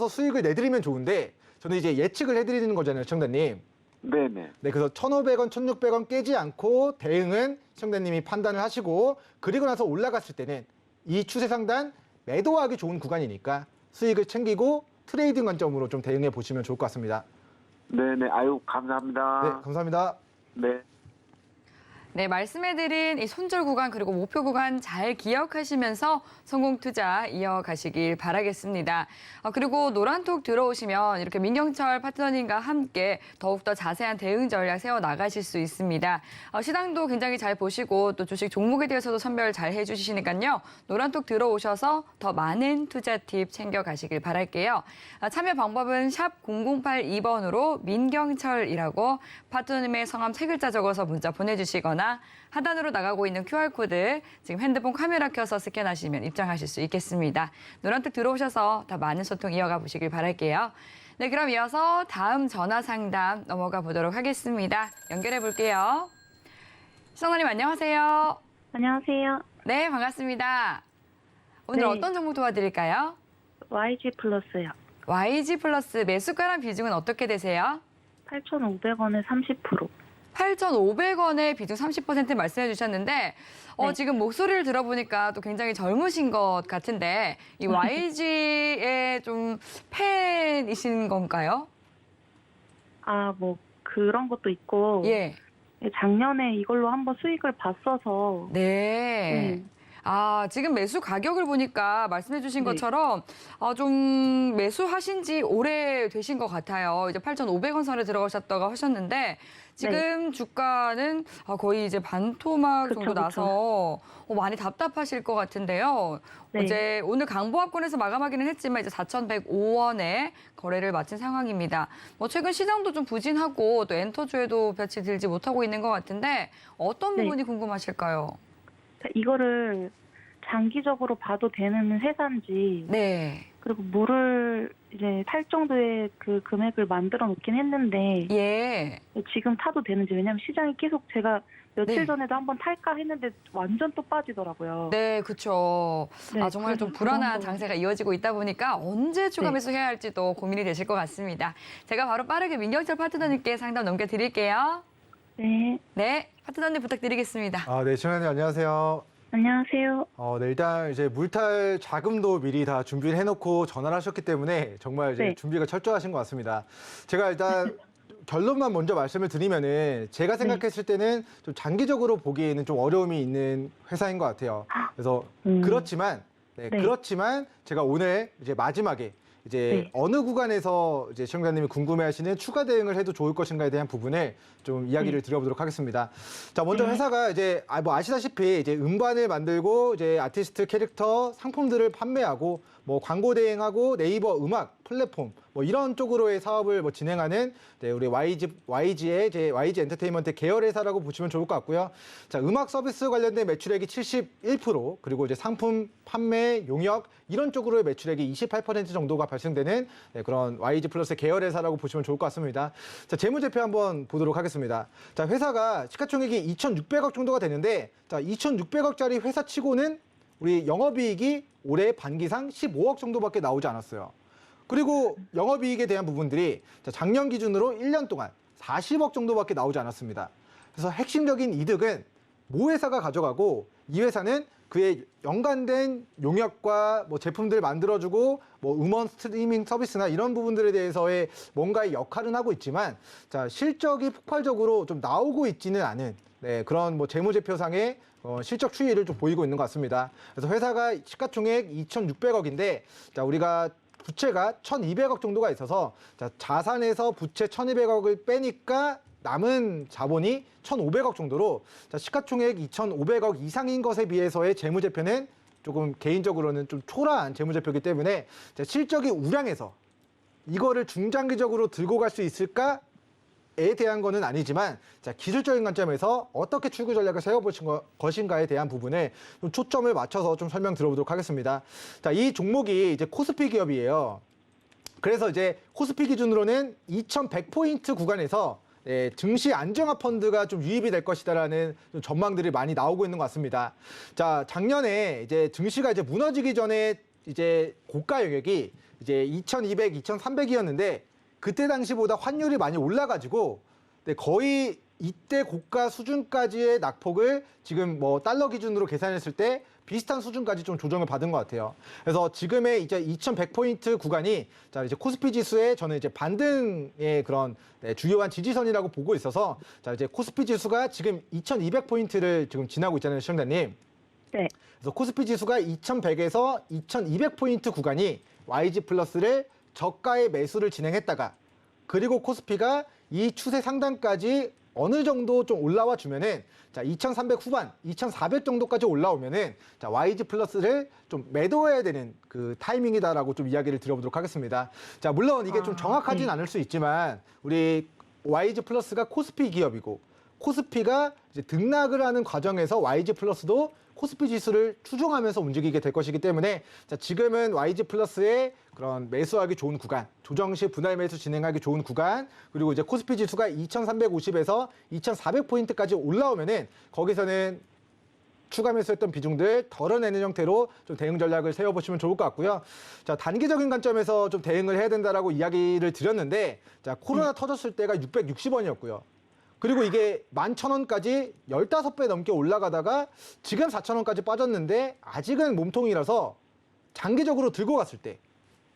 수익을 내드리면 좋은데 저는 이제 예측을 해드리는 거잖아요, 시청자님. 네네. 네, 그래서 1,500원, 1,600원 깨지 않고 대응은 시청자님이 판단을 하시고 그리고 나서 올라갔을 때는 이 추세 상단 매도하기 좋은 구간이니까 수익을 챙기고 트레이딩 관점으로 좀 대응해 보시면 좋을 것 같습니다. 네네. 아유, 감사합니다. 네, 감사합니다. 네. 네, 말씀해드린 이 손절 구간 그리고 목표 구간 잘 기억하시면서 성공 투자 이어가시길 바라겠습니다. 그리고 노란톡 들어오시면 이렇게 민경철 파트너님과 함께 더욱더 자세한 대응 전략 세워 나가실 수 있습니다. 시장도 굉장히 잘 보시고 또 주식 종목에 대해서도 선별 잘 해주시니까요. 노란톡 들어오셔서 더 많은 투자 팁 챙겨가시길 바랄게요. 참여 방법은 샵 0082번으로 민경철이라고 파트너님의 성함 3글자 적어서 문자 보내주시거나 하단으로 나가고 있는 QR코드 지금 핸드폰 카메라 켜서 스캔하시면 입장하실 수 있겠습니다. 노란톡 들어오셔서 더 많은 소통 이어가 보시길 바랄게요. 네, 그럼 이어서 다음 전화 상담 넘어가 보도록 하겠습니다. 연결해 볼게요. 시청자님 안녕하세요. 안녕하세요. 네, 반갑습니다. 오늘 네. 어떤 정보 도와드릴까요? YG 플러스요. YG 플러스 매수가랑 비중은 어떻게 되세요? 8,500원에 30%. 8,500원에 비중 30% 말씀해 주셨는데 네. 지금 목소리를 들어보니까 또 굉장히 젊으신 것 같은데 이 YG의 좀 팬이신 건가요? 아, 뭐 그런 것도 있고 예. 작년에 이걸로 한번 수익을 봤어서 네. 지금 매수 가격을 보니까 말씀해 주신 네. 것처럼 좀 매수하신 지 오래 되신 것 같아요. 이제 8,500원 선에 들어가셨다고 하셨는데 지금 주가는 거의 이제 반토막 그쵸, 정도 그쵸. 나서 많이 답답하실 것 같은데요. 네. 오늘 강보합권에서 마감하기는 했지만 이제 4,105원에 거래를 마친 상황입니다. 최근 시장도 좀 부진하고 또 엔터주에도 볕이 들지 못하고 있는 것 같은데 어떤 네. 부분이 궁금하실까요? 이거를 장기적으로 봐도 되는 회사인지 네. 그리고 물을 이제 탈 정도의 그 금액을 만들어 놓긴 했는데 예. 지금 타도 되는지 왜냐면 시장이 계속 제가 며칠 네. 전에도 한번 탈까 했는데 완전 또 빠지더라고요. 네, 그렇죠. 네, 정말 좀 그래서 불안한 그런 거- 장세가 이어지고 있다 보니까 언제 추가 네. 매수해야 할지도 고민이 되실 것 같습니다. 제가 바로 빠르게 민경철 파트너님께 상담 넘겨드릴게요. 네. 네, 파트너님 부탁드리겠습니다. 네, 시청자님 안녕하세요. 안녕하세요. 네, 일단 이제 물탈 자금도 미리 다 준비를 해놓고 전화를 하셨기 때문에 정말 이제 네. 준비가 철저하신 것 같습니다. 제가 일단 결론만 먼저 말씀을 드리면은 제가 생각했을 때는 좀 장기적으로 보기에는 좀 어려움이 있는 회사인 것 같아요. 그래서 그렇지만 네. 그렇지만 제가 오늘 이제 마지막에 이제 네. 어느 구간에서 이제 시청자님이 궁금해하시는 추가 대응을 해도 좋을 것인가에 대한 부분을 좀 이야기를 드려보도록 하겠습니다. 자, 먼저 네. 회사가 이제 뭐 아시다시피 이제 음반을 만들고 이제 아티스트 캐릭터 상품들을 판매하고 뭐 광고 대행하고 네이버 음악 플랫폼 뭐 이런 쪽으로의 사업을 뭐 진행하는 우리 YG의 이제 YG 엔터테인먼트 계열 회사라고 보시면 좋을 것 같고요. 자, 음악 서비스 관련된 매출액이 71% 그리고 이제 상품 판매, 용역 이런 쪽으로의 매출액이 28% 정도가 발생되는 그런 YG 플러스 계열 회사라고 보시면 좋을 것 같습니다. 자, 재무제표 한번 보도록 하겠습니다. 자, 회사가 시가총액이 2,600억 정도가 되는데 자, 2,600억짜리 회사치고는 우리 영업이익이 올해 반기상 15억 정도밖에 나오지 않았어요. 그리고 영업이익에 대한 부분들이 작년 기준으로 1년 동안 40억 정도밖에 나오지 않았습니다. 그래서 핵심적인 이득은 모 회사가 가져가고 이 회사는 그의 연관된 용역과 뭐 제품들 만들어주고 뭐 음원 스트리밍 서비스나 이런 부분들에 대해서의 뭔가의 역할은 하고 있지만 자, 실적이 폭발적으로 좀 나오고 있지는 않은 그런 뭐 재무제표상의 실적 추이를 좀 보이고 있는 것 같습니다. 그래서 회사가 시가총액 2,600억인데 자, 우리가 부채가 1,200억 정도가 있어서 자, 자산에서 부채 1,200억을 빼니까 남은 자본이 1,500억 정도로 자, 시가총액 2,500억 이상인 것에 비해서의 재무제표는 조금 개인적으로는 좀 초라한 재무제표이기 때문에 자, 실적이 우량해서 이거를 중장기적으로 들고 갈 수 있을까에 대한 거는 아니지만 자, 기술적인 관점에서 어떻게 출구 전략을 세워보신 것인가에 대한 부분에 좀 초점을 맞춰서 좀 설명 들어보도록 하겠습니다. 자, 이 종목이 이제 코스피 기업이에요. 그래서 이제 코스피 기준으로는 2,100포인트 구간에서 증시 안정화 펀드가 좀 유입이 될 것이다라는 좀 전망들이 많이 나오고 있는 것 같습니다. 자, 작년에 이제 증시가 이제 무너지기 전에 이제 고가 영역이 이제 2,200, 2,300이었는데 그때 당시보다 환율이 많이 올라가지고 거의 이때 고가 수준까지의 낙폭을 지금 뭐 달러 기준으로 계산했을 때 비슷한 수준까지 좀 조정을 받은 것 같아요. 그래서 지금의 이제 2,100포인트 구간이 자 이제 코스피 지수의 저는 이제 반등의 그런 주요한 지지선이라고 보고 있어서 자 이제 코스피 지수가 지금 2,200포인트를 지금 지나고 있잖아요, 시청자님. 네. 그래서 코스피 지수가 2,100에서 2,200포인트 구간이 YG 플러스를 저가의 매수를 진행했다가 그리고 코스피가 이 추세 상단까지 어느 정도 좀 올라와 주면은 자 2,300 후반, 2,400 정도까지 올라오면은 자 YG 플러스를 좀 매도해야 되는 그 타이밍이다라고 좀 이야기를 드려보도록 하겠습니다. 자 물론 이게 좀 정확하진 않을 수 있지만 우리 YG 플러스가 코스피 기업이고 코스피가 이제 등락을 하는 과정에서 YG 플러스도 코스피 지수를 추종하면서 움직이게 될 것이기 때문에 자, 지금은 YG 플러스의 그런 매수하기 좋은 구간, 조정 시 분할 매수 진행하기 좋은 구간, 그리고 이제 코스피 지수가 2,350에서 2,400포인트까지 올라오면은 거기서는 추가 매수했던 비중들 덜어내는 형태로 좀 대응 전략을 세워보시면 좋을 것 같고요. 자, 단기적인 관점에서 좀 대응을 해야 된다라고 이야기를 드렸는데 자, 코로나 터졌을 때가 660원이었고요. 그리고 이게 11,000원까지 15배 넘게 올라가다가 지금 4,000원까지 빠졌는데 아직은 몸통이라서 장기적으로 들고 갔을 때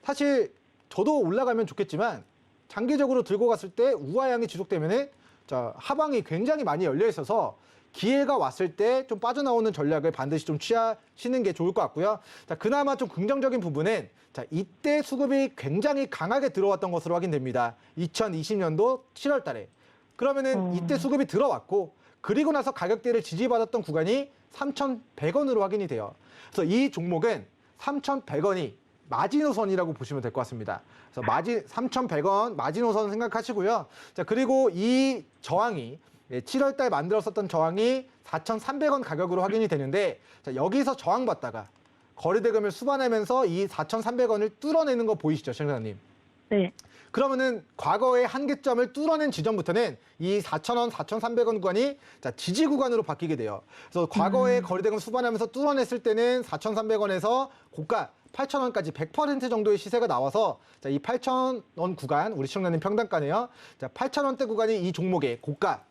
사실 저도 올라가면 좋겠지만 장기적으로 들고 갔을 때 우하향이 지속되면은 자, 하방이 굉장히 많이 열려 있어서 기회가 왔을 때 좀 빠져나오는 전략을 반드시 좀 취하시는 게 좋을 것 같고요. 자, 그나마 좀 긍정적인 부분은 자, 이때 수급이 굉장히 강하게 들어왔던 것으로 확인됩니다. 2020년도 7월 달에. 그러면은 이때 수급이 들어왔고 그리고 나서 가격대를 지지받았던 구간이 3,100원으로 확인이 돼요. 그래서 이 종목은 3,100원이 마지노선이라고 보시면 될 것 같습니다. 그래서 3,100원 마지노선 생각하시고요. 자, 그리고 이 저항이 7월 달 만들었었던 저항이 4,300원 가격으로 확인이 되는데 자, 여기서 저항받다가 거래대금을 수반하면서 이 4,300원을 뚫어내는 거 보이시죠, 시청자님? 네. 그러면은 과거의 한계점을 뚫어낸 지점부터는 이 4,000원, 4,300원 구간이 자, 지지 구간으로 바뀌게 돼요. 그래서 과거의 거래대금 수반하면서 뚫어냈을 때는 4,300원에서 고가 8,000원까지 100% 정도의 시세가 나와서 자, 이 8,000원 구간, 우리 시청자님 평단가네요. 자, 8,000원대 구간이 이 종목의 고가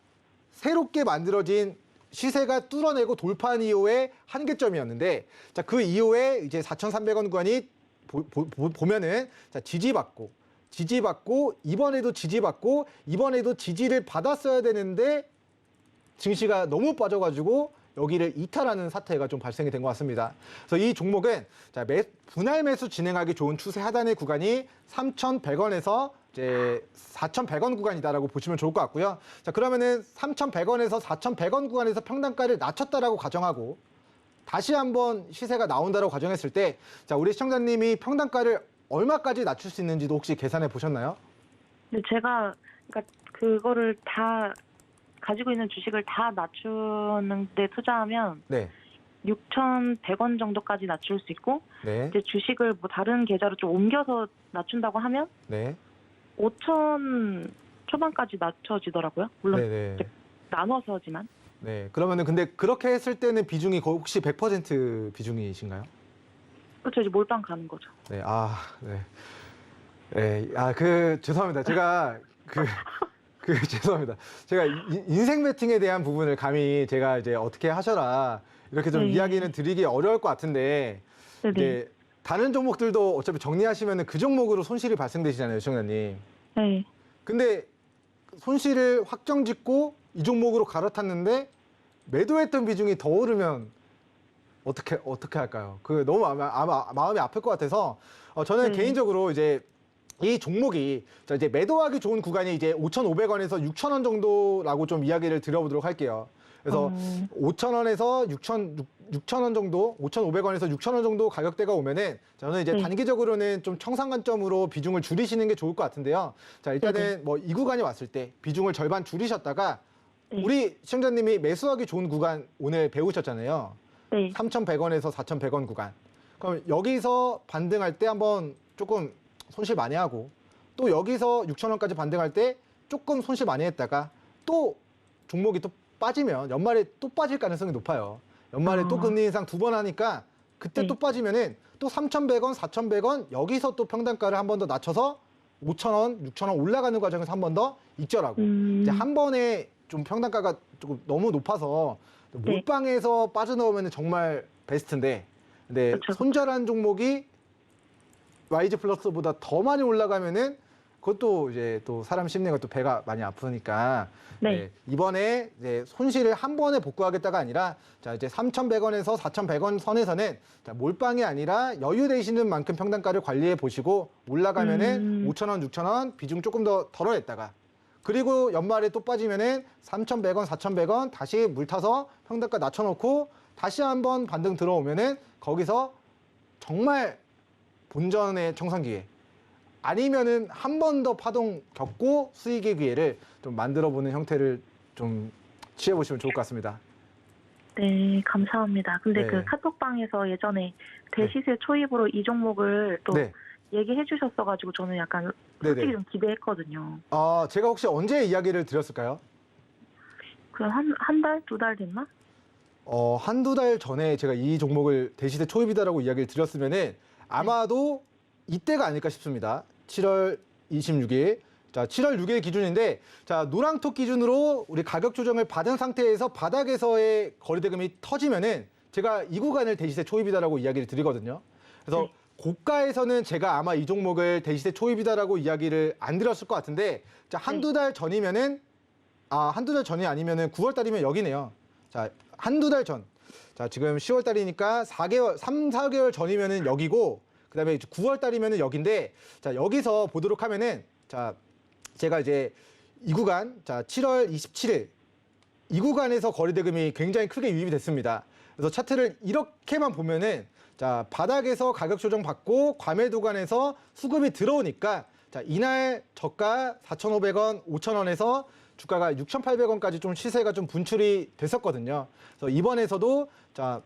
새롭게 만들어진 시세가 뚫어내고 돌파한 이후의 한계점이었는데 자, 그 이후에 이제 4,300원 구간이 보면은 자, 지지받고 이번에도 지지받고 이번에도 지지를 받았어야 되는데 증시가 너무 빠져가지고 여기를 이탈하는 사태가 좀 발생이 된 것 같습니다. 그래서 이 종목은 자, 분할 매수 진행하기 좋은 추세 하단의 구간이 3,100원에서 이제 4,100원 구간이다라고 보시면 좋을 것 같고요. 자, 그러면은 3,100원에서 4,100원 구간에서 평단가를 낮췄다라고 가정하고 다시 한번 시세가 나온다라고 가정했을 때 자, 우리 시청자님이 평단가를 얼마까지 낮출 수 있는지도 혹시 계산해 보셨나요? 근데 제가 그러니까 그거를 다 가지고 있는 주식을 다 낮추는데 투자하면 네. 6,100원 정도까지 낮출 수 있고 네. 이제 주식을 뭐 다른 계좌로 좀 옮겨서 낮춘다고 하면 네. 5,000 초반까지 낮춰지더라고요. 물론 네. 이제 나눠서지만. 네. 그러면은 근데 그렇게 했을 때는 비중이 혹시 100% 비중이신가요? 그렇죠. 이제 몰빵 가는 거죠. 네. 아, 네. 네. 아, 죄송합니다. 제가 죄송합니다. 제가 인생 배팅에 대한 부분을 감히 제가 이제 어떻게 하셔라 이렇게 좀 네. 이야기는 드리기 어려울 것 같은데 네네. 이제 다른 종목들도 어차피 정리하시면은 그 종목으로 손실이 발생되시잖아요, 시청자님. 네. 근데 손실을 확정짓고 이 종목으로 갈아탔는데 매도했던 비중이 더 오르면 어떻게 할까요? 너무 마음이 아플 것 같아서 저는 네. 개인적으로 이제 이 종목이 이제 매도하기 좋은 구간이 이제 5,500원에서 6,000원 정도라고 좀 이야기를 드려보도록 할게요. 그래서 5,000원에서 6,000원 정도, 5,500원에서 6,000원 정도 가격대가 오면은 저는 이제 네. 단기적으로는 좀 청산관점으로 비중을 줄이시는 게 좋을 것 같은데요. 자, 일단은 네네. 뭐 이 구간이 왔을 때 비중을 절반 줄이셨다가 네. 우리 시청자님이 매수하기 좋은 구간 오늘 배우셨잖아요. 네. 3,100원에서 4,100원 구간. 그럼 여기서 반등할 때 한번 조금 손실 많이 하고 또 여기서 6,000원까지 반등할 때 조금 손실 많이 했다가 또 종목이 또 빠지면 연말에 또 빠질 가능성이 높아요. 연말에 또 금리 인상 2번 하니까 그때 네. 또 빠지면은 또 3,100원, 4,100원 여기서 또 평단가를 한 번 더 낮춰서 5,000원, 6,000원 올라가는 과정에서 한 번 더 익절하고 이제 한 번에 좀 평단가가 조금 너무 높아서 네. 몰빵해서 빠져나오면 정말 베스트인데 근데 그쵸, 그쵸. 손절한 종목이 YG 플러스보다 더 많이 올라가면은 그것도 이제 또 사람 심리가 또 배가 많이 아프니까 네. 이번에 이제 손실을 한 번에 복구하겠다가 아니라 자 이제 3,100원에서 4,100원 선에서는 자, 몰빵이 아니라 여유 되시는 만큼 평단가를 관리해 보시고 올라가면은 5,000원, 6,000원 비중 조금 더 덜어냈다가 그리고 연말에 또 빠지면은 3,100원, 4,100원 다시 물 타서 평단가 낮춰놓고 다시 한번 반등 들어오면은 거기서 정말 본전의 청산 기회 아니면은 한 번 더 파동 겪고 수익의 기회를 좀 만들어 보는 형태를 좀 취해 보시면 좋을 것 같습니다. 네, 감사합니다. 근데 네. 그 카톡방에서 예전에 대시세 초입으로 이 종목을 또 네. 얘기해 주셨어가지고 저는 약간 솔직히 네네. 좀 기대했거든요. 제가 혹시 언제 이야기를 드렸을까요? 그 한 달, 2달 됐나? 한두 달 전에 제가 이 종목을 대시세 초입이다라고 이야기를 드렸으면은 아마도 이때가 아닐까 싶습니다. 7월 26일. 자, 7월 6일 기준인데, 자, 노랑톡 기준으로 우리 가격 조정을 받은 상태에서 바닥에서의 거래대금이 터지면은 제가 이 구간을 대시세 초입이다라고 이야기를 드리거든요. 그래서 네. 고가에서는 제가 아마 이 종목을 대시세 초입이다라고 이야기를 안 드렸을 것 같은데, 자, 한두 달 전이면은, 한두 달 전이 아니면은 9월 달이면 여기네요. 자, 한두 달 전. 자, 지금 10월 달이니까 4개월 전이면은 여기고, 그 다음에 9월 달이면은 여긴데, 자, 여기서 보도록 하면은, 자, 제가 이제 이 구간, 자, 7월 27일, 이 구간에서 거래대금이 굉장히 크게 유입이 됐습니다. 그래서 차트를 이렇게만 보면은, 자, 바닥에서 가격 조정 받고 과매도 구간에서 수급이 들어오니까, 자, 이날 저가 4,500원, 5,000원에서 주가가 6,800원까지 좀 시세가 좀 분출이 됐었거든요. 그래서 이번에서도, 자,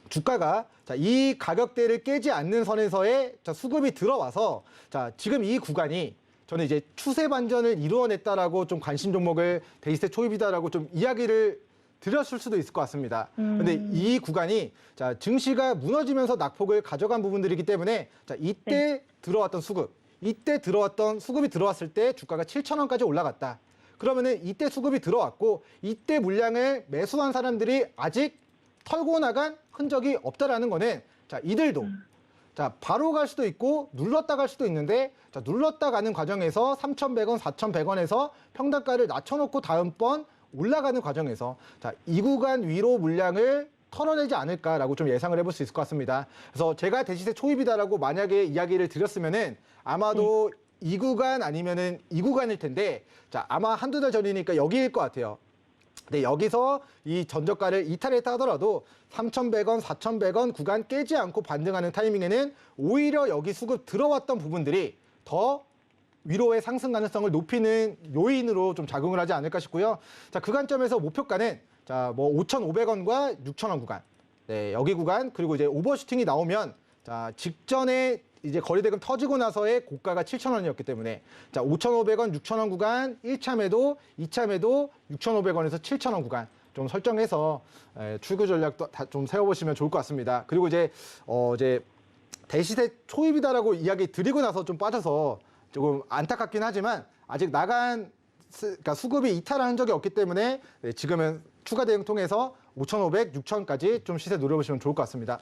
주가가 자, 이 가격대를 깨지 않는 선에서의 자, 수급이 들어와서 자, 지금 이 구간이 저는 이제 추세 반전을 이루어냈다라고 좀 관심 종목을 대시세 초입이다라고 좀 이야기를 드렸을 수도 있을 것 같습니다. 근데 이 구간이 자, 증시가 무너지면서 낙폭을 가져간 부분들이기 때문에 자, 이때 들어왔던 수급, 이때 들어왔던 수급이 들어왔을 때 주가가 7,000원까지 올라갔다. 그러면은 이때 수급이 들어왔고 이때 물량을 매수한 사람들이 아직 털고 나간 흔적이 없다라는 거는 자, 이들도 자, 바로 갈 수도 있고 눌렀다 갈 수도 있는데 자, 눌렀다 가는 과정에서 3,100원, 4,100원에서 평단가를 낮춰놓고 다음번 올라가는 과정에서 자, 이 구간 위로 물량을 털어내지 않을까라고 좀 예상을 해볼 수 있을 것 같습니다. 그래서 제가 대시세 초입이다라고 만약에 이야기를 드렸으면은 아마도 이 구간 아니면은 이 구간일 텐데 자, 아마 한두 달 전이니까 여기일 것 같아요. 근데 여기서 이 전저가를 이탈했다 하더라도 3,100원, 4,100원 구간 깨지 않고 반등하는 타이밍에는 오히려 여기 수급 들어왔던 부분들이 더 위로의 상승 가능성을 높이는 요인으로 좀 작용을 하지 않을까 싶고요. 자, 그 관점에서 목표가는 자, 뭐 5,500원과 6,000원 구간. 네, 여기 구간 그리고 이제 오버슈팅이 나오면 자, 직전에 이제 거래대금 터지고 나서의 고가가 7,000원이었기 때문에 자, 5,500원, 6,000원 구간 1차 매도, 2차 매도 6,500원에서 7,000원 구간 좀 설정해서 출구 전략도 다 좀 세워보시면 좋을 것 같습니다. 그리고 이제 이제 대시세 초입이다라고 이야기 드리고 나서 좀 빠져서 조금 안타깝긴 하지만 아직 나간 그러니까 수급이 이탈한 적이 없기 때문에 지금은 추가 대응 통해서 5,500, 6,000까지 좀 시세 노려보시면 좋을 것 같습니다.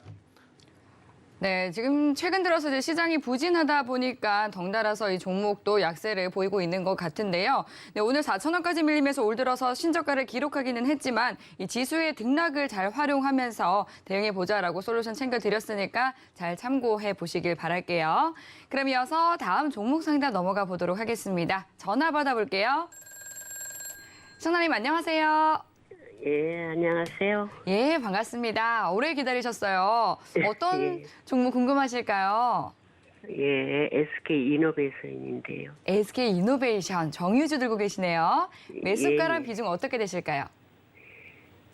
네, 지금 최근 들어서 이제 시장이 부진하다 보니까 덩달아서 이 종목도 약세를 보이고 있는 것 같은데요. 네, 오늘 4,000원까지 밀리면서 올 들어서 신저가를 기록하기는 했지만 이 지수의 등락을 잘 활용하면서 대응해 보자라고 솔루션 챙겨드렸으니까 잘 참고해 보시길 바랄게요. 그럼 이어서 다음 종목 상담 넘어가 보도록 하겠습니다. 전화 받아볼게요. 시청자님 안녕하세요. 예, 안녕하세요. 예, 반갑습니다. 오래 기다리셨어요. 어떤 예. 종목 궁금하실까요? 예, SK 이노베이션인데요. SK 이노베이션 정유주 들고 계시네요. 매수가랑 예. 비중 어떻게 되실까요?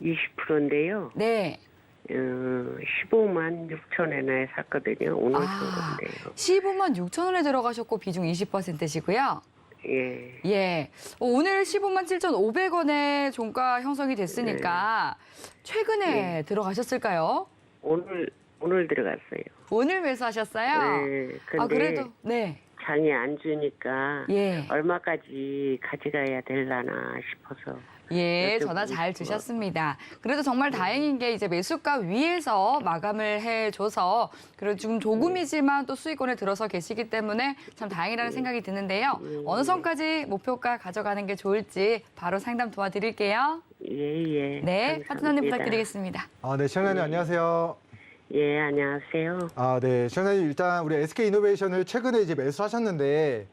20%인데요. 네. 15만 6천원에 샀거든요. 오늘 산 건데요. 15만 6천 원에 들어가셨고 비중 20%시고요. 예. 예. 오늘 15만 7,500원의 종가 형성이 됐으니까 최근에 들어가셨을까요? 오늘 들어갔어요. 오늘 매수하셨어요? 네. 근데 아, 그래도 네. 장이 안 주니까 예. 얼마까지 가져가야 되려나 싶어서. 예, 여쭤보고 전화 잘 싶어요. 주셨습니다. 그래도 정말 다행인 게 이제 매수가 위에서 마감을 해줘서 그리고 지금 조금이지만 또 수익권에 들어서 계시기 때문에 참 다행이라는 생각이 드는데요. 어느 선까지 목표가 가져가는 게 좋을지 바로 상담 도와드릴게요. 예. 네, 감사합니다. 파트너님 부탁드리겠습니다. 네, 시청자님 안녕하세요. 예, 안녕하세요. 네, 시청자님 일단 우리 SK이노베이션을 최근에 이제 매수하셨는데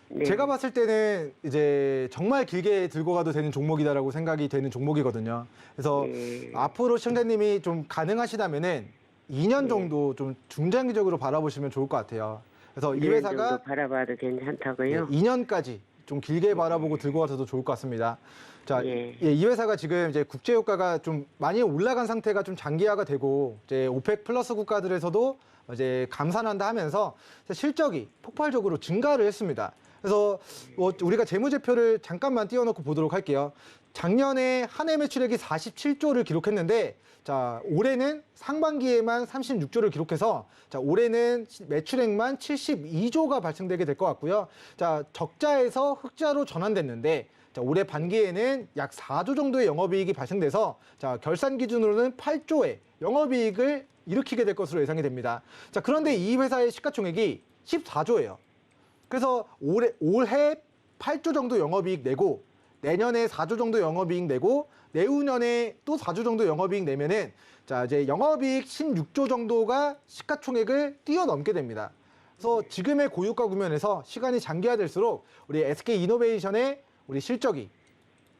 네. 제가 봤을 때는 이제 정말 길게 들고 가도 되는 종목이다라고 생각이 되는 종목이거든요. 그래서 네. 앞으로 시청자님이 좀 가능하시다면은 2년 정도 좀 중장기적으로 바라보시면 좋을 것 같아요. 그래서 이 일 회사가 정도 바라봐도 괜찮다고요? 2년까지 좀 길게 바라보고 들고 가서도 좋을 것 같습니다. 자, 예. 이 회사가 지금 이제 국제 유가가 좀 많이 올라간 상태가 좀 장기화가 되고 이제 오펙 플러스 국가들에서도 이제 감산한다 하면서 실적이 폭발적으로 증가를 했습니다. 그래서 우리가 재무제표를 잠깐만 띄워놓고 보도록 할게요. 작년에 한 해 매출액이 47조를 기록했는데 자, 올해는 상반기에만 36조를 기록해서 자, 올해는 매출액만 72조가 발생되게 될 것 같고요. 자, 적자에서 흑자로 전환됐는데 자, 올해 반기에는 약 4조 정도의 영업이익이 발생돼서 자, 결산 기준으로는 8조의 영업이익을 일으키게 될 것으로 예상이 됩니다. 자, 그런데 이 회사의 시가총액이 14조예요. 그래서 올해 8조 정도 영업이익 내고 내년에 4조 정도 영업이익 내고 내후년에 또 4조 정도 영업이익 내면은 자, 이제 영업이익 16조 정도가 시가총액을 뛰어넘게 됩니다. 그래서 지금의 고유가 국면에서 시간이 장기화될수록 우리 SK이노베이션의 우리 실적이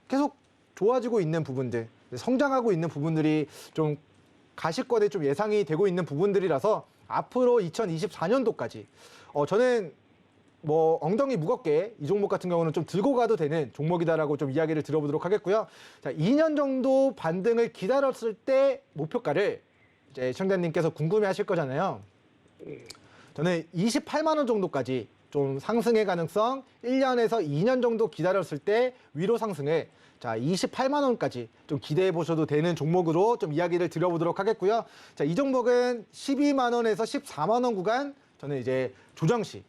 계속 좋아지고 있는 부분들, 성장하고 있는 부분들이 좀 가시권에 좀 예상이 되고 있는 부분들이라서 앞으로 2024년도까지 저는 뭐 엉덩이 무겁게 이 종목 같은 경우는 좀 들고 가도 되는 종목이다라고 좀 이야기를 들어보도록 하겠고요. 자, 2년 정도 반등을 기다렸을 때 목표가를 이제 시청자님께서 궁금해하실 거잖아요. 저는 28만 원 정도까지 좀 상승의 가능성 1년에서 2년 정도 기다렸을 때 위로 상승을 자, 28만 원까지 좀 기대해 보셔도 되는 종목으로 좀 이야기를 드려보도록 하겠고요. 자, 이 종목은 12만 원에서 14만 원 구간 저는 이제 조정 시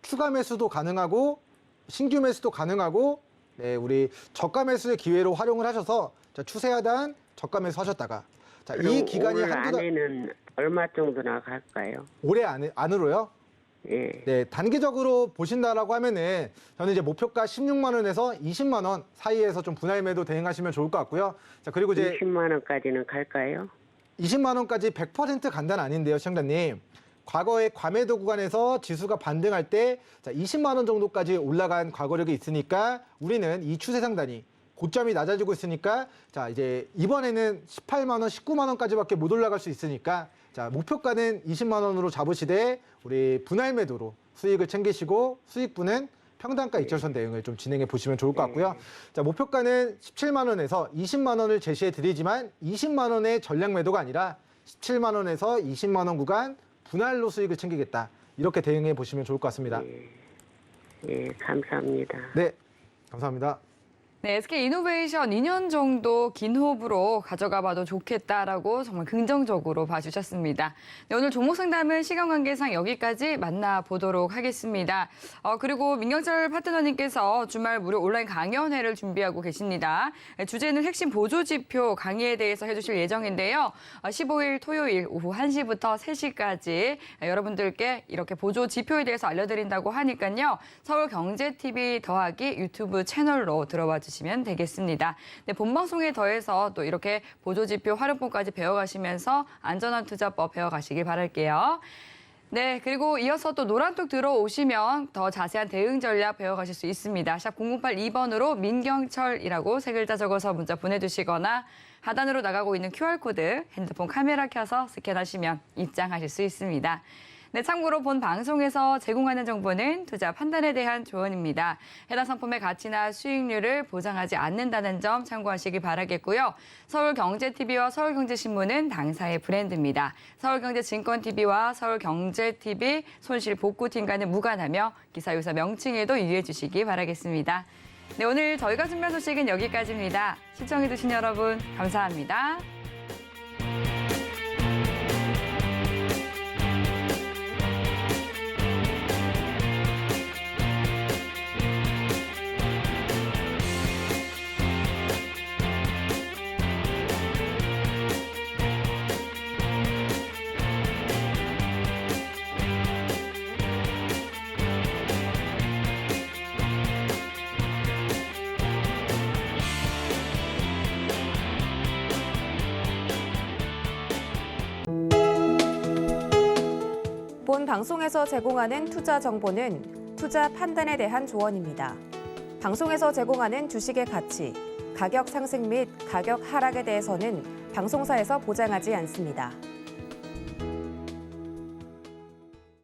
추가 매수도 가능하고 신규 매수도 가능하고 네, 우리 저가 매수의 기회로 활용을 하셔서 자, 추세하단 저가 매수 하셨다가 자, 이 기간이 올 한두 달 안에는 얼마 정도 나갈까요? 올해 안으로요? 예. 네, 단기적으로 보신다라고 하면은 저는 이제 목표가 16만 원에서 20만 원 사이에서 좀 분할 매도 대응하시면 좋을 것 같고요. 자, 그리고 이제 20만 원까지는 갈까요? 20만 원까지 100% 간단 아닌데요, 시청자님. 과거에 과매도 구간에서 지수가 반등할 때 자, 20만 원 정도까지 올라간 과거력이 있으니까 우리는 이 추세 상단이 고점이 낮아지고 있으니까 자, 이제 이번에는 18만 원, 19만 원까지밖에 못 올라갈 수 있으니까 자, 목표가는 20만 원으로 잡으시되 우리 분할 매도로 수익을 챙기시고 수익분은 평단가 이철선 대응을 좀 진행해 보시면 좋을 것 같고요. 자, 목표가는 17만 원에서 20만 원을 제시해 드리지만 20만 원의 전량 매도가 아니라 17만 원에서 20만 원 구간 분할로 수익을 챙기겠다. 이렇게 대응해 보시면 좋을 것 같습니다. 예, 감사합니다. 네, 감사합니다. 네, SK이노베이션 2년 정도 긴 호흡으로 가져가 봐도 좋겠다라고 정말 긍정적으로 봐주셨습니다. 네, 오늘 종목 상담은 시간 관계상 여기까지 만나보도록 하겠습니다. 그리고 민경철 파트너님께서 주말 무료 온라인 강연회를 준비하고 계십니다. 네, 주제는 핵심 보조지표 강의에 대해서 해주실 예정인데요. 15일 토요일 오후 1시부터 3시까지 여러분들께 이렇게 보조지표에 대해서 알려드린다고 하니까요. 서울경제TV 더하기 유튜브 채널로 들어와 주시면 되겠습니다. 네, 본방송에 더해서 또 이렇게 보조지표 활용법까지 배워가시면서 안전한 투자법 배워가시길 바랄게요. 네, 그리고 이어서 또 노란톡 들어오시면 더 자세한 대응 전략 배워가실 수 있습니다. 샵 0082번으로 민경철이라고 세 글자 적어서 문자 보내주시거나 하단으로 나가고 있는 QR코드 핸드폰 카메라 켜서 스캔하시면 입장하실 수 있습니다. 네, 참고로 본 방송에서 제공하는 정보는 투자 판단에 대한 조언입니다. 해당 상품의 가치나 수익률을 보장하지 않는다는 점 참고하시기 바라겠고요. 서울경제TV와 서울경제신문은 당사의 브랜드입니다. 서울경제증권TV와 서울경제TV 손실복구팀과는 무관하며 기사 유사 명칭에도 유의해 주시기 바라겠습니다. 네, 오늘 저희가 준비한 소식은 여기까지입니다. 시청해주신 여러분 감사합니다. 본 방송에서 제공하는 투자 정보는 투자 판단에 대한 조언입니다. 방송에서 제공하는 주식의 가치, 가격 상승 및 가격 하락에 대해서는 방송사에서 보장하지 않습니다.